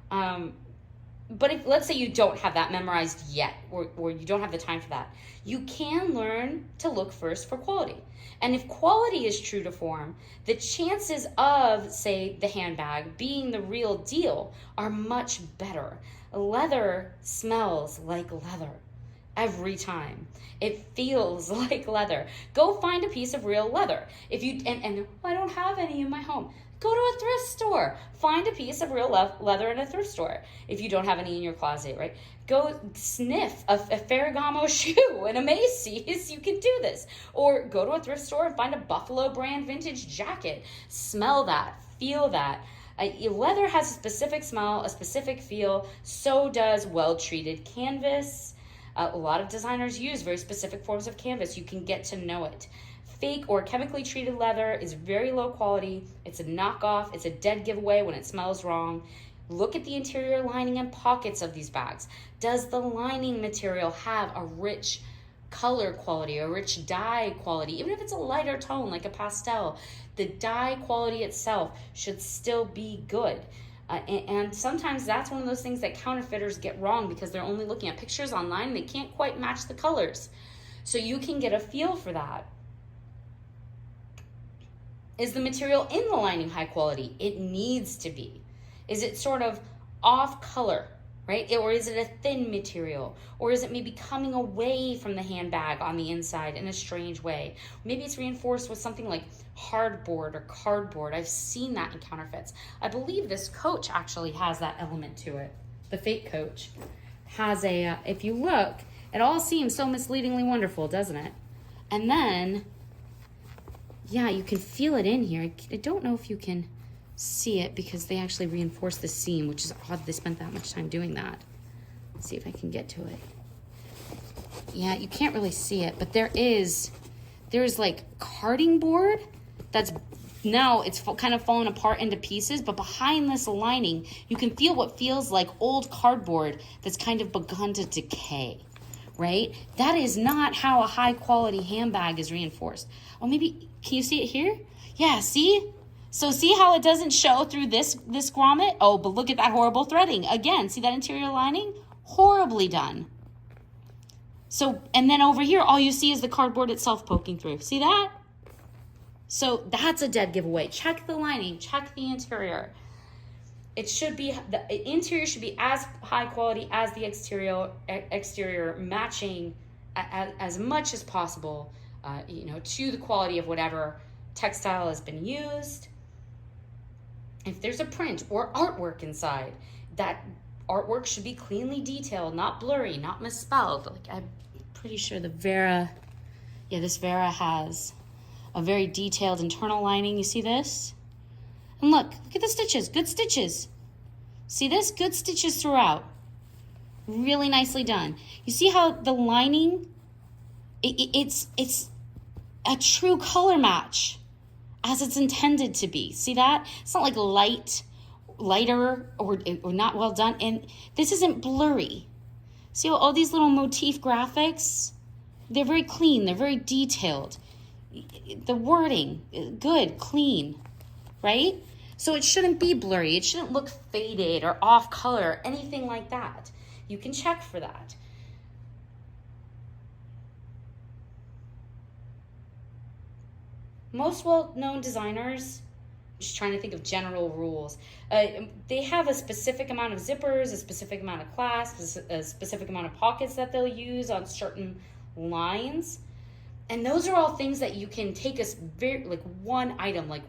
But if, let's say you don't have that memorized yet, or you don't have the time for that, you can learn to look first for quality. And if quality is true to form, the chances of, say, the handbag being the real deal are much better. Leather smells like leather every time. It feels like leather. Go find a piece of real leather. If you I don't have any in my home. Go to a thrift store. Find a piece of real leather in a thrift store. If you don't have any in your closet, right? Go sniff a Ferragamo shoe in a Macy's. You can do this. Or go to a thrift store and find a Buffalo brand vintage jacket. Smell that. Feel that. Leather has a specific smell, a specific feel. So does well-treated canvas. A lot of designers use very specific forms of canvas. You can get to know it. Fake or chemically treated leather is very low quality. It's a knockoff. It's a dead giveaway when it smells wrong. Look at the interior lining and pockets of these bags. Does the lining material have a rich color quality, a rich dye quality? Even if it's a lighter tone like a pastel, the dye quality itself should still be good. And sometimes that's one of those things that counterfeiters get wrong because they're only looking at pictures online and they can't quite match the colors. So you can get a feel for that. Is the material in the lining high quality? It needs to be. Is it sort of off color? right? Or is it a thin material? Or is it maybe coming away from the handbag on the inside in a strange way? Maybe it's reinforced with something like hardboard or cardboard. I've seen that in counterfeits. I believe this Coach actually has that element to it. The fake Coach has a, if you look, it all seems so misleadingly wonderful, doesn't it? And then, yeah, you can feel it in here. I don't know if you can see it because they actually reinforce the seam, which is odd they spent that much time doing that. Let's see if I can get to it. Yeah, you can't really see it, but there's like carding board that's now it's kind of fallen apart into pieces, but behind this lining, you can feel what feels like old cardboard that's kind of begun to decay, right? That is not how a high quality handbag is reinforced. Oh, maybe, can you see it here? Yeah, see? So see how it doesn't show through this grommet? Oh, but look at that horrible threading. Again, see that interior lining? Horribly done. So, and then over here, all you see is the cardboard itself poking through. See that? So that's a dead giveaway. Check the lining, check the interior. It should be, the interior should be as high quality as the exterior matching as much as possible, to the quality of whatever textile has been used. If there's a print or artwork inside, that artwork should be cleanly detailed, not blurry, not misspelled. Like, I'm pretty sure this Vera has a very detailed internal lining. You see this? And look at the stitches, good stitches. See this? Good stitches throughout. Really nicely done. You see how the lining, it's a true color match as it's intended to be. See that? It's not like lighter or not well done. And this isn't blurry. See all these little motif graphics? They're very clean. They're very detailed. The wording, good, clean, right? So it shouldn't be blurry. It shouldn't look faded or off color, anything like that. You can check for that. Most well-known designers, I'm just trying to think of general rules, they have a specific amount of zippers, a specific amount of clasps, a specific amount of pockets that they'll use on certain lines. And those are all things that you can take as very, like one item, like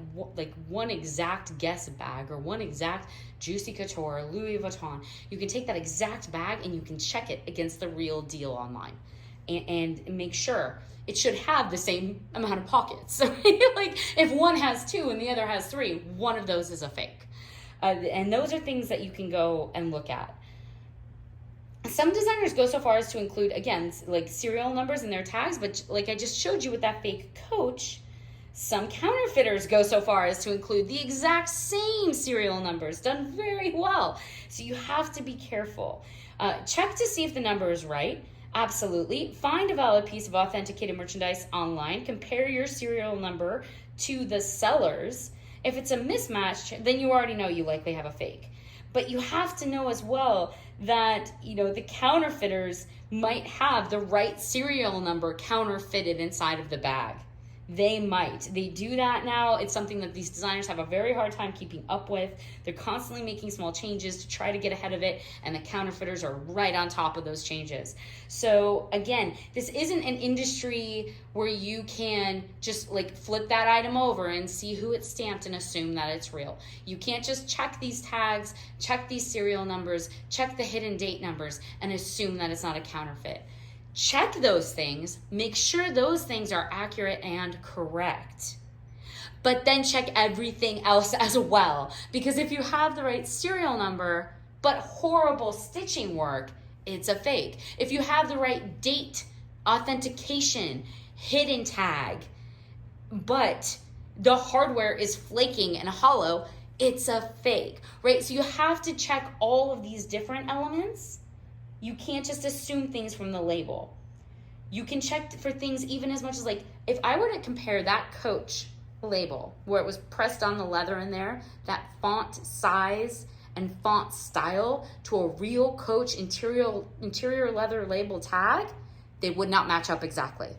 one exact Guess bag or one exact Juicy Couture or Louis Vuitton. You can take that exact bag and you can check it against the real deal online and make sure it should have the same amount of pockets. Like if one has 2 and the other has 3, one of those is a fake. And those are things that you can go and look at. Some designers go so far as to include, again, like serial numbers in their tags, but like I just showed you with that fake Coach, some counterfeiters go so far as to include the exact same serial numbers, done very well. So you have to be careful. Check to see if the number is right. Absolutely. Find a valid piece of authenticated merchandise online. Compare your serial number to the seller's. If it's a mismatch, then you already know you likely have a fake. But you have to know as well that, the counterfeiters might have the right serial number counterfeited inside of the bag. They might. They do that now. It's something that these designers have a very hard time keeping up with. They're constantly making small changes to try to get ahead of it, and the counterfeiters are right on top of those changes. So again, this isn't an industry where you can just like flip that item over and see who it's stamped and assume that it's real. You can't just check these tags, check these serial numbers, check the hidden date numbers, and assume that it's not a counterfeit. Check those things, make sure those things are accurate and correct. But then check everything else as well. Because if you have the right serial number, but horrible stitching work, it's a fake. If you have the right date, authentication, hidden tag, but the hardware is flaking and hollow, it's a fake, right? So you have to check all of these different elements. You can't just assume things from the label. You can check for things even as much as like, if I were to compare that Coach label where it was pressed on the leather in there, that font size and font style to a real Coach interior leather label tag, they would not match up exactly.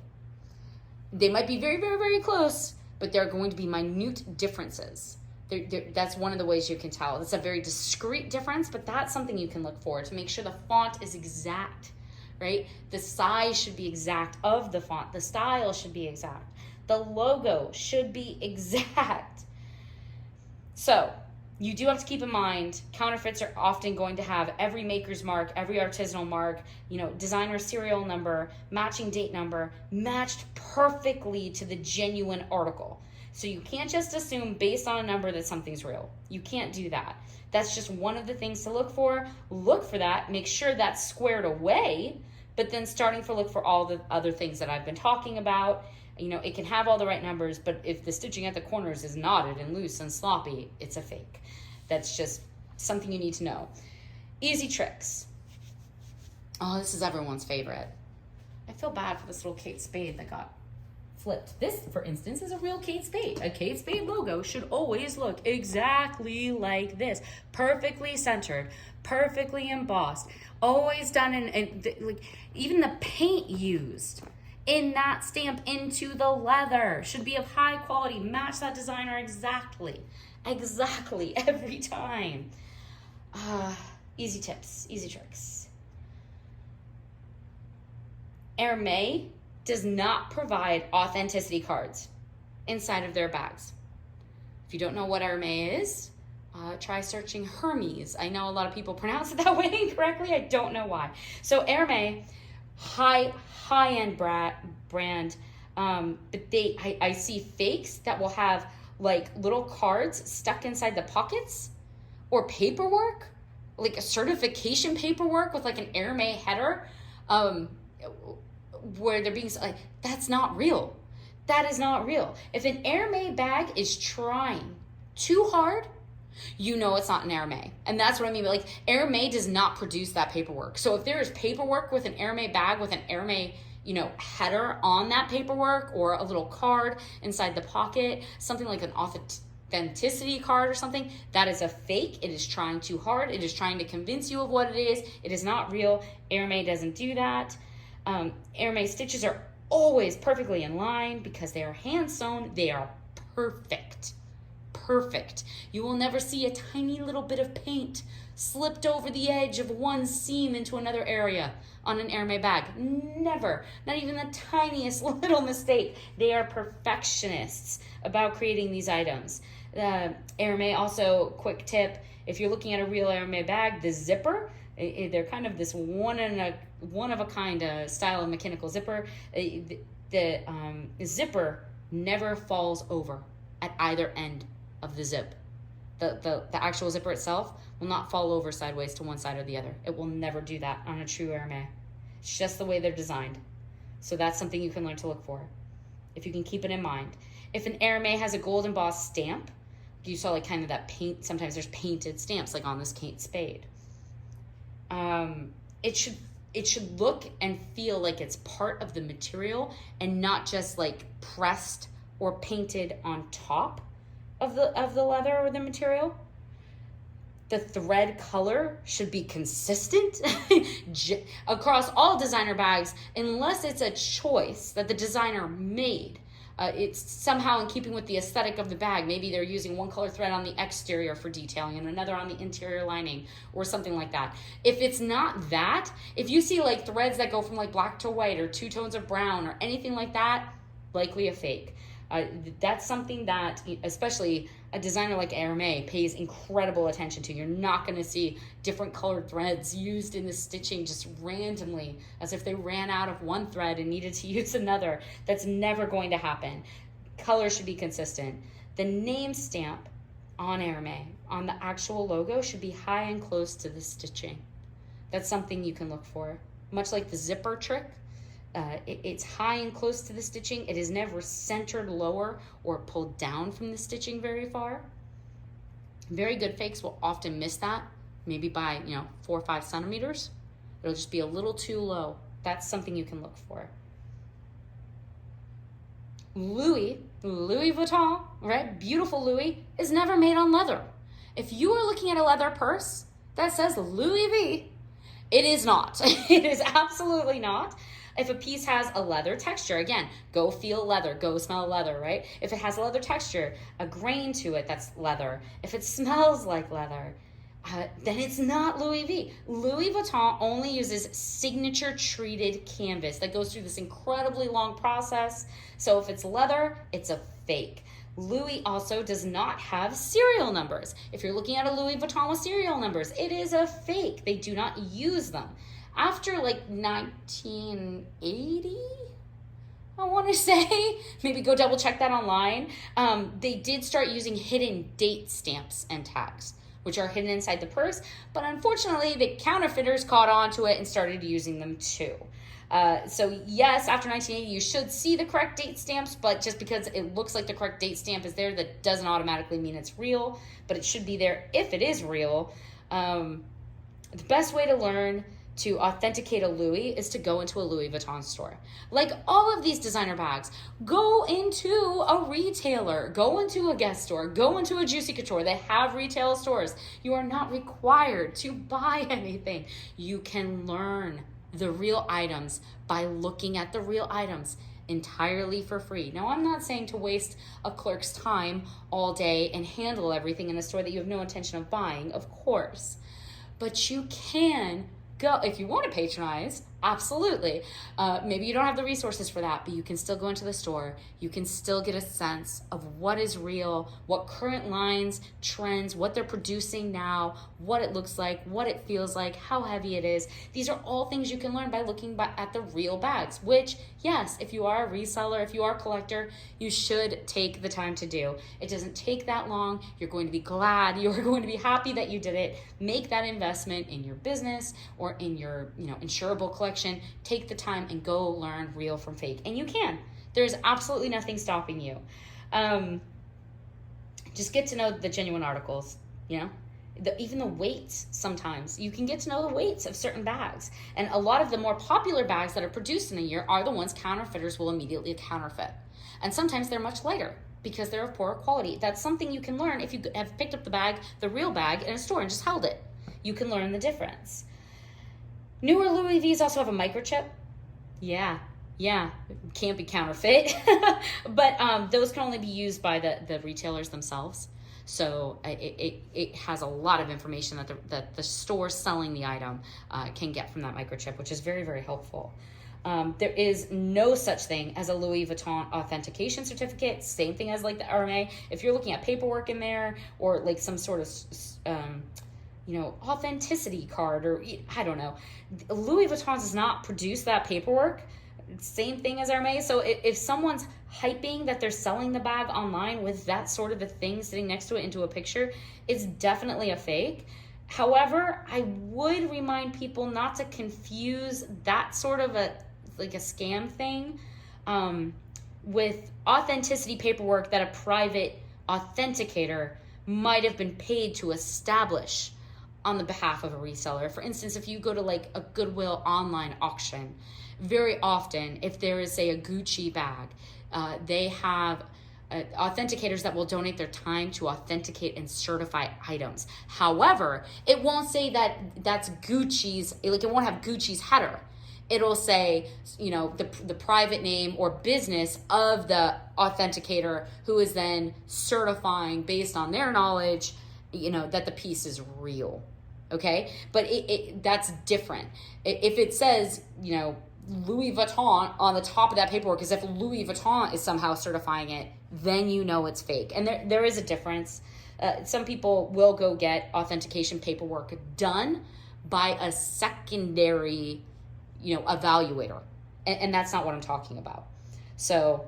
They might be very, very, very close, but there are going to be minute differences. That's one of the ways you can tell. It's a very discreet difference, but that's something you can look for to make sure the font is exact, right? The size should be exact of the font. The style should be exact. The logo should be exact. So you do have to keep in mind, counterfeits are often going to have every maker's mark, every artisanal mark, designer serial number, matching date number, matched perfectly to the genuine article. So you can't just assume based on a number that something's real. You can't do that. That's just one of the things to look for. Look for that, make sure that's squared away, but then starting to look for all the other things that I've been talking about. It can have all the right numbers, but if the stitching at the corners is knotted and loose and sloppy, it's a fake. That's just something you need to know. Easy tricks. Oh, this is everyone's favorite. I feel bad for this little Kate Spade that got flipped. This, for instance, is a real Kate Spade. A Kate Spade logo should always look exactly like this. Perfectly centered, perfectly embossed, always done in like even the paint used in that stamp into the leather should be of high quality, match that designer exactly every time. Easy tips, easy tricks. Hermès does not provide authenticity cards inside of their bags. If you don't know what Hermès is, try searching Hermes. I know a lot of people pronounce it that way incorrectly. I don't know why. So Hermès, high-end brand, but I see fakes that will have like little cards stuck inside the pockets, or paperwork, like a certification paperwork with like an Hermès header, where they're being like, that's not real. That is not real. If an Hermès bag is trying too hard, it's not an Hermès. And that's what I mean. Like, Hermès does not produce that paperwork. So if there is paperwork with an Hermès bag with an Hermès, header on that paperwork, or a little card inside the pocket, something like an authenticity card or something, that is a fake. It is trying too hard. It is trying to convince you of what it is. It is not real. Hermès doesn't do that. Hermès stitches are always perfectly in line because they are hand sewn. They are perfect. You will never see a tiny little bit of paint slipped over the edge of one seam into another area on an Hermès bag. Never. Not even the tiniest little mistake. They are perfectionists about creating these items. Hermès also, quick tip, if you're looking at a real Hermès bag, the zipper, they're kind of this one of a kind style of mechanical zipper. The zipper never falls over at either end of the zip. The actual zipper itself will not fall over sideways to one side or the other. It will never do that on a true Hermès. It's just the way they're designed. So that's something you can learn to look for, if you can keep it in mind. If an Hermès has a gold embossed stamp, you saw like kind of that paint, sometimes there's painted stamps like on this Kate Spade. It should look and feel like it's part of the material and not just like pressed or painted on top of the leather or the material. The thread color should be consistent across all designer bags, unless it's a choice that the designer made. It's somehow in keeping with the aesthetic of the bag. Maybe they're using one color thread on the exterior for detailing and another on the interior lining or something like that. If it's not that, if you see like threads that go from like black to white or two tones of brown or anything like that, likely a fake. That's something that, especially a designer like Hermès, pays incredible attention to. You're not going to see different colored threads used in the stitching just randomly, as if they ran out of one thread and needed to use another. That's never going to happen. Color should be consistent. The name stamp on Hermès, on the actual logo, should be high and close to the stitching. That's something you can look for. Much like the zipper trick, it's high and close to the stitching. It is never centered lower or pulled down from the stitching very far. Very good fakes will often miss that, maybe by 4 or 5 centimeters. It'll just be a little too low. That's something you can look for. Louis Vuitton, right? Beautiful Louis is never made on leather. If you are looking at a leather purse that says Louis V, it is not. It is absolutely not. If a piece has a leather texture, again, go feel leather, go smell leather, right? If it has a leather texture, a grain to it, that's leather. If it smells like leather, then it's not Louis V. Louis Vuitton only uses signature treated canvas that goes through this incredibly long process. So if it's leather, it's a fake. Louis also does not have serial numbers. If you're looking at a Louis Vuitton with serial numbers, it is a fake. They do not use them. After like 1980, I want to say, maybe go double check that online, they did start using hidden date stamps and tags, which are hidden inside the purse, but unfortunately the counterfeiters caught on to it and started using them too. So yes, after 1980, you should see the correct date stamps, but just because it looks like the correct date stamp is there, that doesn't automatically mean it's real, but it should be there if it is real. The best way to learn to authenticate a Louis is to go into a Louis Vuitton store. Like all of these designer bags, go into a retailer, go into a Guess store, go into a Juicy Couture. They have retail stores. You are not required to buy anything. You can learn the real items by looking at the real items entirely for free. Now, I'm not saying to waste a clerk's time all day and handle everything in a store that you have no intention of buying, of course. But you can go, if you want to patronize, absolutely. Maybe you don't have the resources for that, but you can still go into the store. You can still get a sense of what is real, what current lines, trends, what they're producing now, what it looks like, what it feels like, how heavy it is. These are all things you can learn by looking at the real bags, which, yes, if you are a reseller, if you are a collector, you should take the time to do. It doesn't take that long. You're going to be glad. You're going to be happy that you did it. Make that investment in your business or in your, insurable collection. Take the time and go learn real from fake. And you can. There's absolutely nothing stopping you. Just get to know the genuine articles, even the weights sometimes. You can get to know the weights of certain bags. And a lot of the more popular bags that are produced in a year are the ones counterfeiters will immediately counterfeit. And sometimes they're much lighter because they're of poorer quality. That's something you can learn if you have picked up the real bag in a store and just held it. You can learn the difference. Newer Louis V's also have a microchip. Yeah, can't be counterfeit. But those can only be used by the retailers themselves. So it has a lot of information that the store selling the item can get from that microchip, which is very, very helpful. There is no such thing as a Louis Vuitton authentication certificate. Same thing as like the RMA. If you're looking at paperwork in there or like some sort of authenticity card, or I don't know. Louis Vuitton does not produce that paperwork. Same thing as Hermès. So if someone's hyping that they're selling the bag online with that sort of a thing sitting next to it into a picture, it's definitely a fake. However, I would remind people not to confuse that sort of a scam thing with authenticity paperwork that a private authenticator might have been paid to establish on the behalf of a reseller. For instance, if you go to like a Goodwill online auction, very often if there is, say, a Gucci bag, they have authenticators that will donate their time to authenticate and certify items. However, it won't say that that's Gucci's, like it won't have Gucci's header. It'll say, the private name or business of the authenticator who is then certifying based on their knowledge, that the piece is real. Okay. But that's different. If it says, Louis Vuitton on the top of that paperwork, as if Louis Vuitton is somehow certifying it, then it's fake. And there is a difference. Some people will go get authentication paperwork done by a secondary, evaluator. And that's not what I'm talking about. So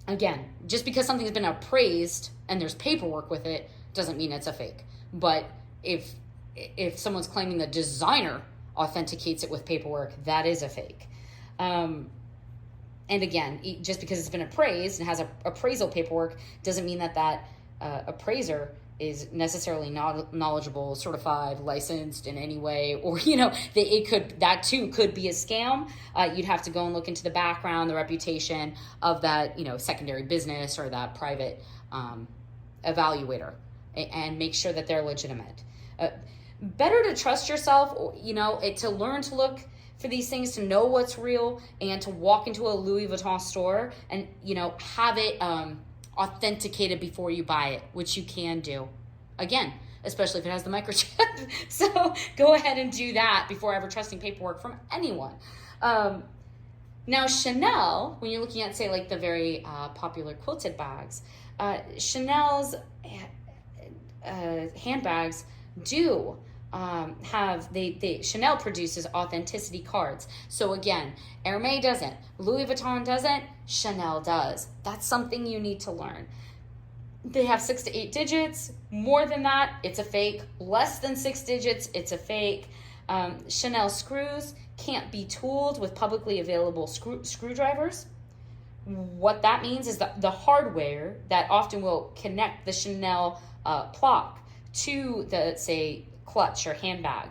again, just because something's been appraised and there's paperwork with it doesn't mean it's a fake. But if someone's claiming the designer authenticates it with paperwork, that is a fake. And again, just because it's been appraised and has appraisal paperwork doesn't mean that appraiser is necessarily not knowledgeable, certified, licensed in any way, or that too could be a scam. You'd have to go and look into the background, the reputation of that secondary business or that private evaluator, and make sure that they're legitimate. Better to trust yourself, to learn to look for these things to know what's real and to walk into a Louis Vuitton store and, have it authenticated before you buy it, which you can do. Again, especially if it has the microchip. So go ahead and do that before ever trusting paperwork from anyone. Now, Chanel, when you're looking at, say, like the very popular quilted bags, Chanel's handbags do Chanel produces authenticity cards. So again, Hermès doesn't, Louis Vuitton doesn't, Chanel does. That's something you need to learn. They have 6 to 8 digits. More than that, it's a fake. Less than 6 digits, it's a fake. Chanel screws can't be tooled with publicly available screwdrivers. What that means is that the hardware that often will connect the Chanel plaque to the, say, clutch or handbag.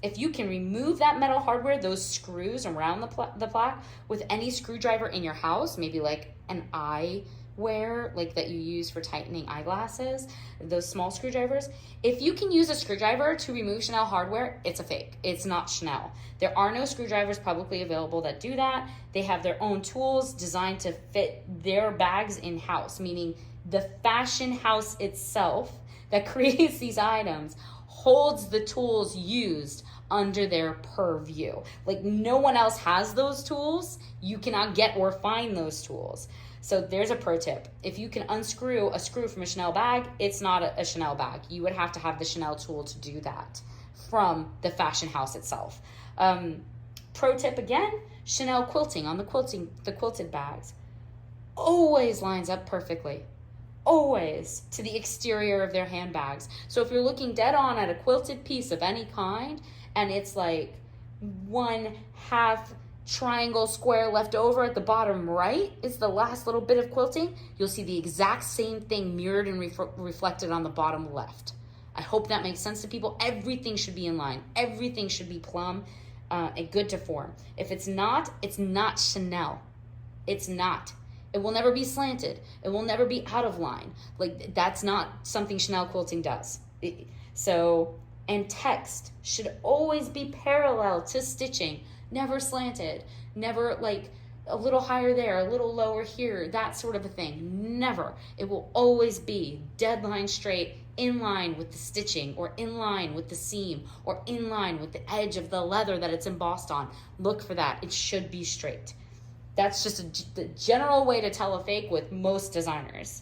If you can remove that metal hardware, those screws around the plaque, with any screwdriver in your house, maybe like an eyewear, like that you use for tightening eyeglasses, those small screwdrivers. If you can use a screwdriver to remove Chanel hardware, it's a fake. It's not Chanel. There are no screwdrivers publicly available that do that. They have their own tools designed to fit their bags in-house, meaning the fashion house itself that creates these items holds the tools used under their purview. Like, no one else has those tools. You cannot get or find those tools. So there's a pro tip. If you can unscrew a screw from a Chanel bag, it's not a Chanel bag. You would have to have the Chanel tool to do that from the fashion house itself. Pro tip again, Chanel quilting on the quilted bags always lines up perfectly. Always to the exterior of their handbags. So if you're looking dead on at a quilted piece of any kind and it's like 1/2 triangle square left over at the bottom right is the last little bit of quilting, you'll see the exact same thing mirrored and reflected on the bottom left. I hope that makes sense to people. Everything should be in line. Everything should be plumb and good to form. If it's not Chanel. It's not. It will never be slanted. It will never be out of line. Like, that's not something Chanel quilting does. And text should always be parallel to stitching, never slanted, never like a little higher there, a little lower here, that sort of a thing. Never. It will always be dead line straight, in line with the stitching, or in line with the seam, or in line with the edge of the leather that it's embossed on. Look for that. It should be straight. That's just the general way to tell a fake with most designers.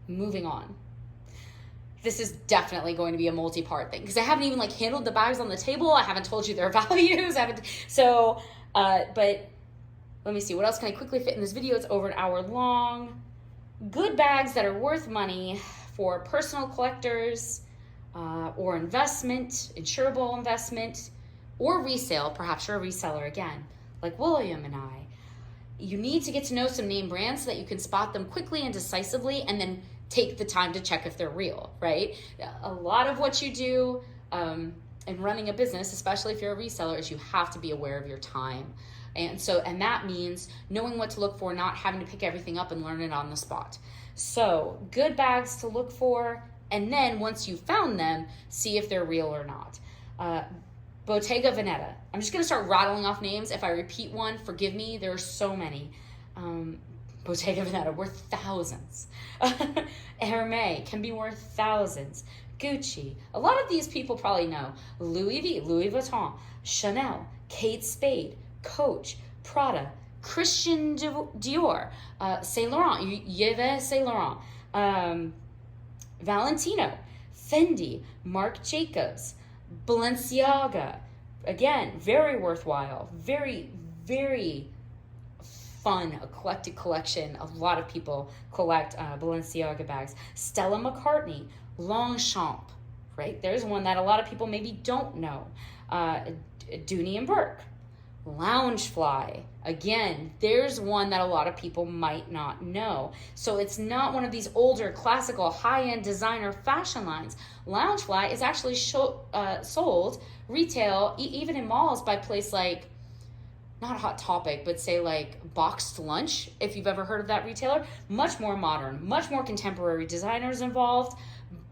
Moving on. This is definitely going to be a multi-part thing because I haven't even handled the bags on the table. I haven't told you their values. But let me see. What else can I quickly fit in this video? It's over an hour long. Good bags that are worth money for personal collectors or investment, insurable investment, or resale. Perhaps you're a reseller again, like William and I. You need to get to know some name brands so that you can spot them quickly and decisively, and then take the time to check if they're real, right? A lot of what you do in running a business, especially if you're a reseller, is you have to be aware of your time. And that means knowing what to look for, not having to pick everything up and learn it on the spot. So good bags to look for, and then once you've found them, see if they're real or not. Bottega Veneta. I'm just gonna start rattling off names. If I repeat one, forgive me, there are so many. Bottega Veneta, worth thousands. Hermès can be worth thousands. Gucci, a lot of these people probably know. Louis Vuitton, Chanel, Kate Spade, Coach, Prada, Christian Dior, Saint Laurent, Yves Saint Laurent, Valentino, Fendi, Marc Jacobs, Balenciaga. Again, very worthwhile, very, very fun, eclectic collection. A lot of people collect Balenciaga bags. Stella McCartney, Longchamp, right? There's one that a lot of people maybe don't know. Dooney and Burke, Loungefly. Again, there's one that a lot of people might not know. So it's not one of these older, classical, high-end designer fashion lines. Loungefly is actually sold retail, even in malls, by place like, not Hot Topic, but say like Boxed Lunch, if you've ever heard of that retailer. Much more modern, much more contemporary designers involved.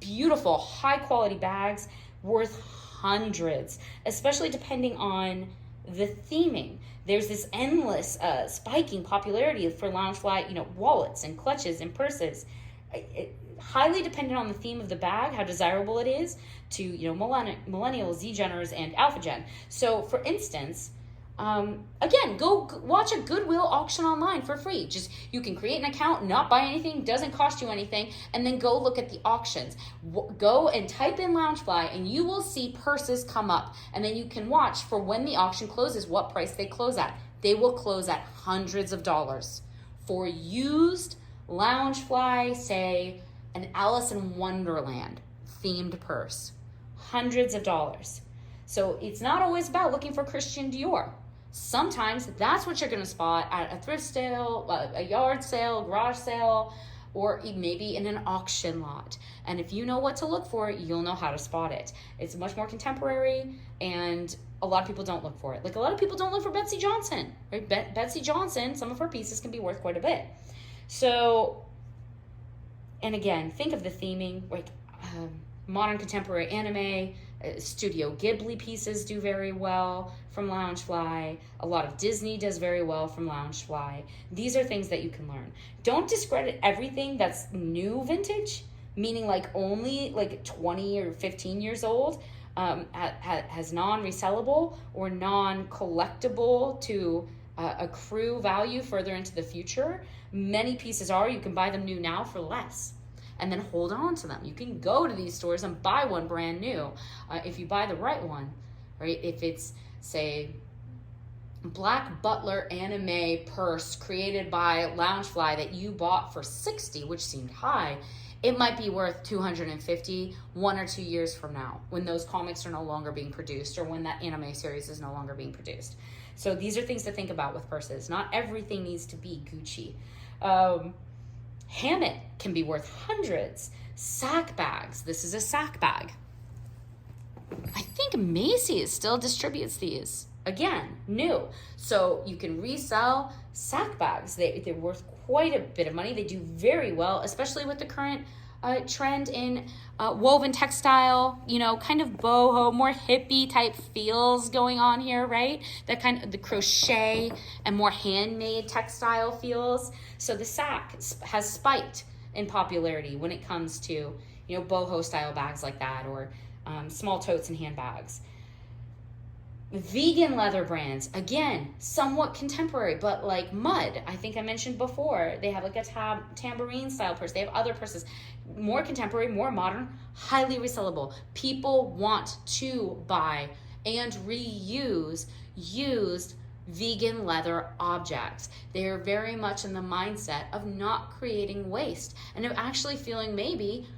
Beautiful, high quality bags worth hundreds, especially depending on the theming. There's this endless spiking popularity for Loungefly, wallets and clutches and purses. Highly dependent on the theme of the bag, how desirable it is to, millennials, Z-Geners, and Alpha Gen. So, for instance, again, go watch a Goodwill auction online for free. Just, you can create an account, not buy anything, doesn't cost you anything, and then go look at the auctions. Go and type in Loungefly, and you will see purses come up. And then you can watch for when the auction closes, what price they close at. They will close at hundreds of dollars for used Loungefly, say, an Alice in Wonderland themed purse. Hundreds of dollars. So it's not always about looking for Christian Dior. Sometimes that's what you're going to spot at a thrift sale, a yard sale, garage sale, or maybe in an auction lot. And if you know what to look for, you'll know how to spot it. It's much more contemporary, and a lot of people don't look for it. Like, a lot of people don't look for Betsy Johnson, right? Betsy Johnson, some of her pieces can be worth quite a bit. So, and again, think of the theming, like modern contemporary anime, Studio Ghibli pieces do very well from Loungefly. A lot of Disney does very well from Loungefly. These are things that you can learn. Don't discredit everything that's new vintage, meaning like only like 20 or 15 years old, has non-resellable or non-collectible to accrue value further into the future. Many pieces are. You can buy them new now for less, and then hold on to them. You can go to these stores and buy one brand new if you buy the right one, right? If it's, say, Black Butler anime purse created by Loungefly that you bought for $60, which seemed high, it might be worth $250 1 or 2 years from now, when those comics are no longer being produced, or when that anime series is no longer being produced. So these are things to think about with purses. Not everything needs to be Gucci. Hammock can be worth hundreds. Sack bags. This is a sack bag. I think Macy's still distributes these. Again, new. So you can resell sack bags. They're worth quite a bit of money. They do very well, especially with the current trend in woven textile, kind of boho, more hippie type feels going on here, right? That kind of the crochet and more handmade textile feels. So the sack has spiked in popularity when it comes to, boho style bags like that, or small totes and handbags. Vegan leather brands, again, somewhat contemporary, but like Mud, I think I mentioned before, they have like a tambourine style purse. They have other purses, more contemporary, more modern, highly resellable. People want to buy and reuse used vegan leather objects. They are very much in the mindset of not creating waste, and of actually feeling maybe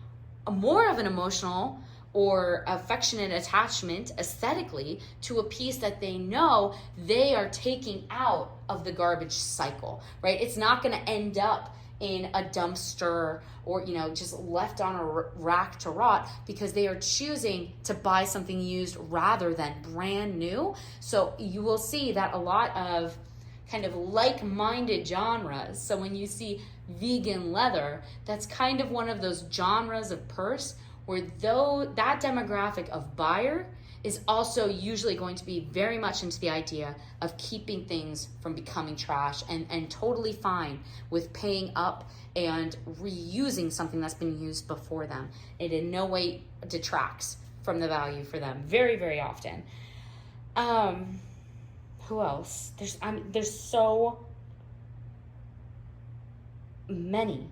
more of an emotional or affectionate attachment aesthetically to a piece that they know they are taking out of the garbage cycle, right? It's not going to end up in a dumpster or, just left on a rack to rot, because they are choosing to buy something used rather than brand new. So you will see that a lot of kind of like-minded genres. So when you see vegan leather, that's kind of one of those genres of purse where that demographic of buyer is also usually going to be very much into the idea of keeping things from becoming trash, and totally fine with paying up and reusing something that's been used before them. It in no way detracts from the value for them, very, very often. Who else? There's so many.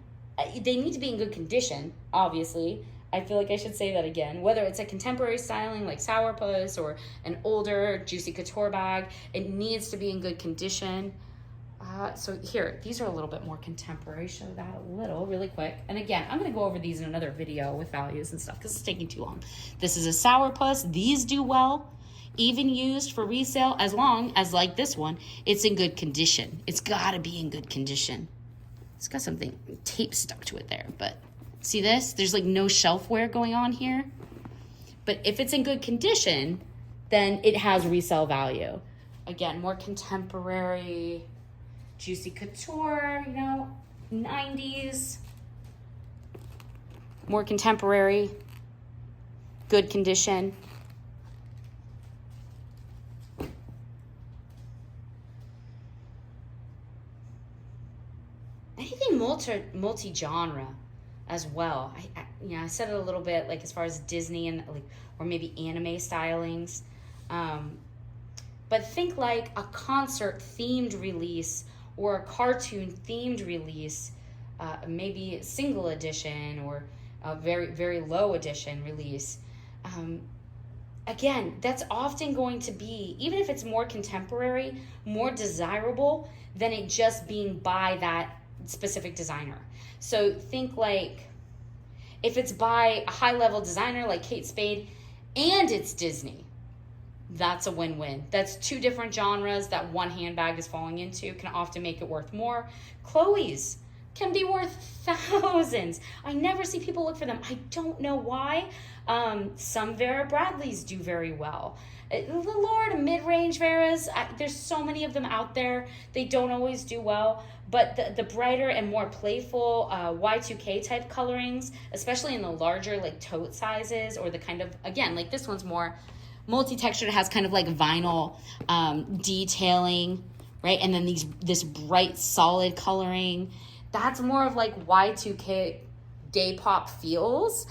They need to be in good condition, obviously. I feel like I should say that again. Whether it's a contemporary styling like Sourpuss or an older Juicy Couture bag, it needs to be in good condition. So here, these are a little bit more contemporary. Show that a little really quick. And again, I'm going to go over these in another video with values and stuff because it's taking too long. This is a Sourpuss. These do well, even used for resale, as long as, like this one, it's in good condition. It's got to be in good condition. It's got something, tape stuck to it there, but see this? There's like no shelf wear going on here. But if it's in good condition, then it has resale value. Again, more contemporary, Juicy Couture, 90s. More contemporary, good condition. anything multi-genre as well. I said it a little bit, like as far as Disney and like, or maybe anime stylings. But think like a concert themed release or a cartoon themed release, maybe a single edition or a very, very low edition release. Again, that's often going to be, even if it's more contemporary, more desirable than it just being by that specific designer. So think like, if it's by a high level designer like Kate Spade and it's Disney, that's a win-win. That's two different genres that one handbag is falling into, can often make it worth more. Chloe's can be worth thousands. I never see people look for them. I don't know why. Some Vera Bradleys do very well. The Lord, mid-range Veras, there's so many of them out there. They don't always do well, but the brighter and more playful Y2K type colorings, especially in the larger like tote sizes, or the kind of, again, like this one's more multi-textured, has kind of like vinyl detailing, right? And then this bright solid coloring. That's more of like Y2K gay pop feels.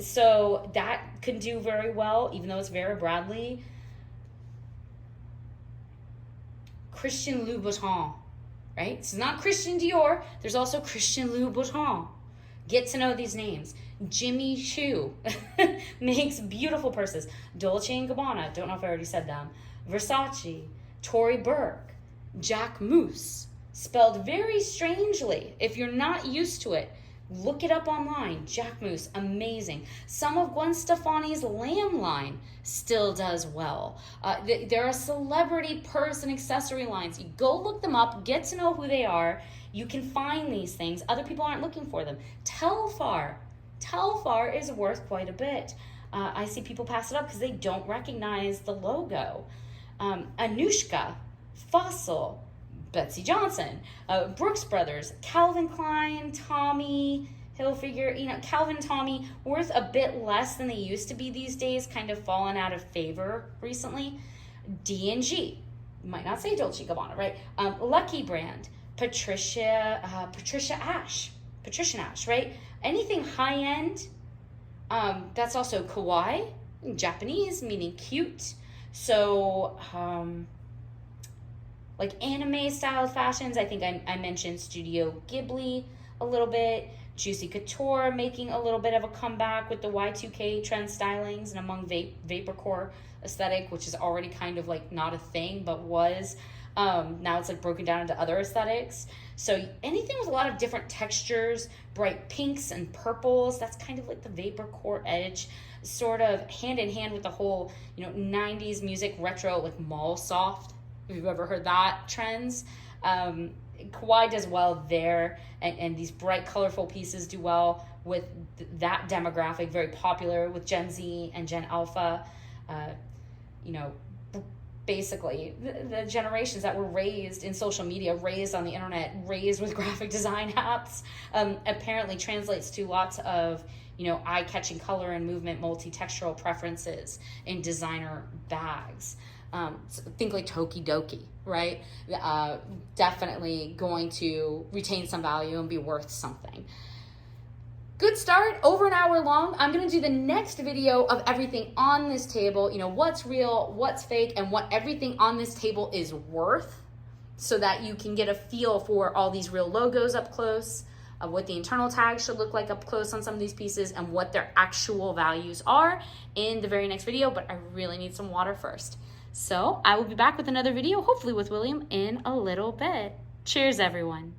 So that can do very well, even though it's Vera Bradley. Christian Louboutin, right? It's not Christian Dior. There's also Christian Louboutin. Get to know these names. Jimmy Choo makes beautiful purses. Dolce & Gabbana, don't know if I already said them. Versace, Tory Burch, Jacquemus, spelled very strangely. If you're not used to it, look it up online. Jacquemus, amazing. Some of Gwen Stefani's Lamb line still does well. There are celebrity purse and accessory lines. You go look them up, get to know who they are. You can find these things. Other people aren't looking for them. Telfar is worth quite a bit. I see people pass it up because they don't recognize the logo. Anushka, Fossil, Betsy Johnson, Brooks Brothers, Calvin Klein, Tommy Hilfiger, Calvin, Tommy, worth a bit less than they used to be these days, kind of fallen out of favor recently. D&G, might not say Dolce & Gabbana, right? Lucky Brand, Patricia Nash, right? Anything high end, that's also kawaii, Japanese, meaning cute. So, like anime style fashions, I think I mentioned Studio Ghibli a little bit. Juicy Couture making a little bit of a comeback with the Y2K trend stylings and among vaporcore aesthetic, which is already kind of like not a thing, but was. Now it's like broken down into other aesthetics. So anything with a lot of different textures, bright pinks and purples, that's kind of like the vaporcore edge, sort of hand in hand with the whole, 90s music retro, like mall soft. If you've ever heard that trends, kawaii does well there, and these bright, colorful pieces do well with that demographic, very popular with Gen Z and Gen Alpha. Basically, the generations that were raised in social media, raised on the internet, raised with graphic design apps, apparently translates to lots of, eye-catching color and movement, multi-textural preferences in designer bags. So think like Tokidoki, right? Definitely going to retain some value and be worth something. Good start, over an hour long. I'm gonna do the next video of everything on this table, what's real, what's fake, and what everything on this table is worth, so that you can get a feel for all these real logos up close, of what the internal tags should look like up close on some of these pieces, and what their actual values are in the very next video. But I really need some water first. So I will be back with another video, hopefully with William, in a little bit. Cheers, everyone.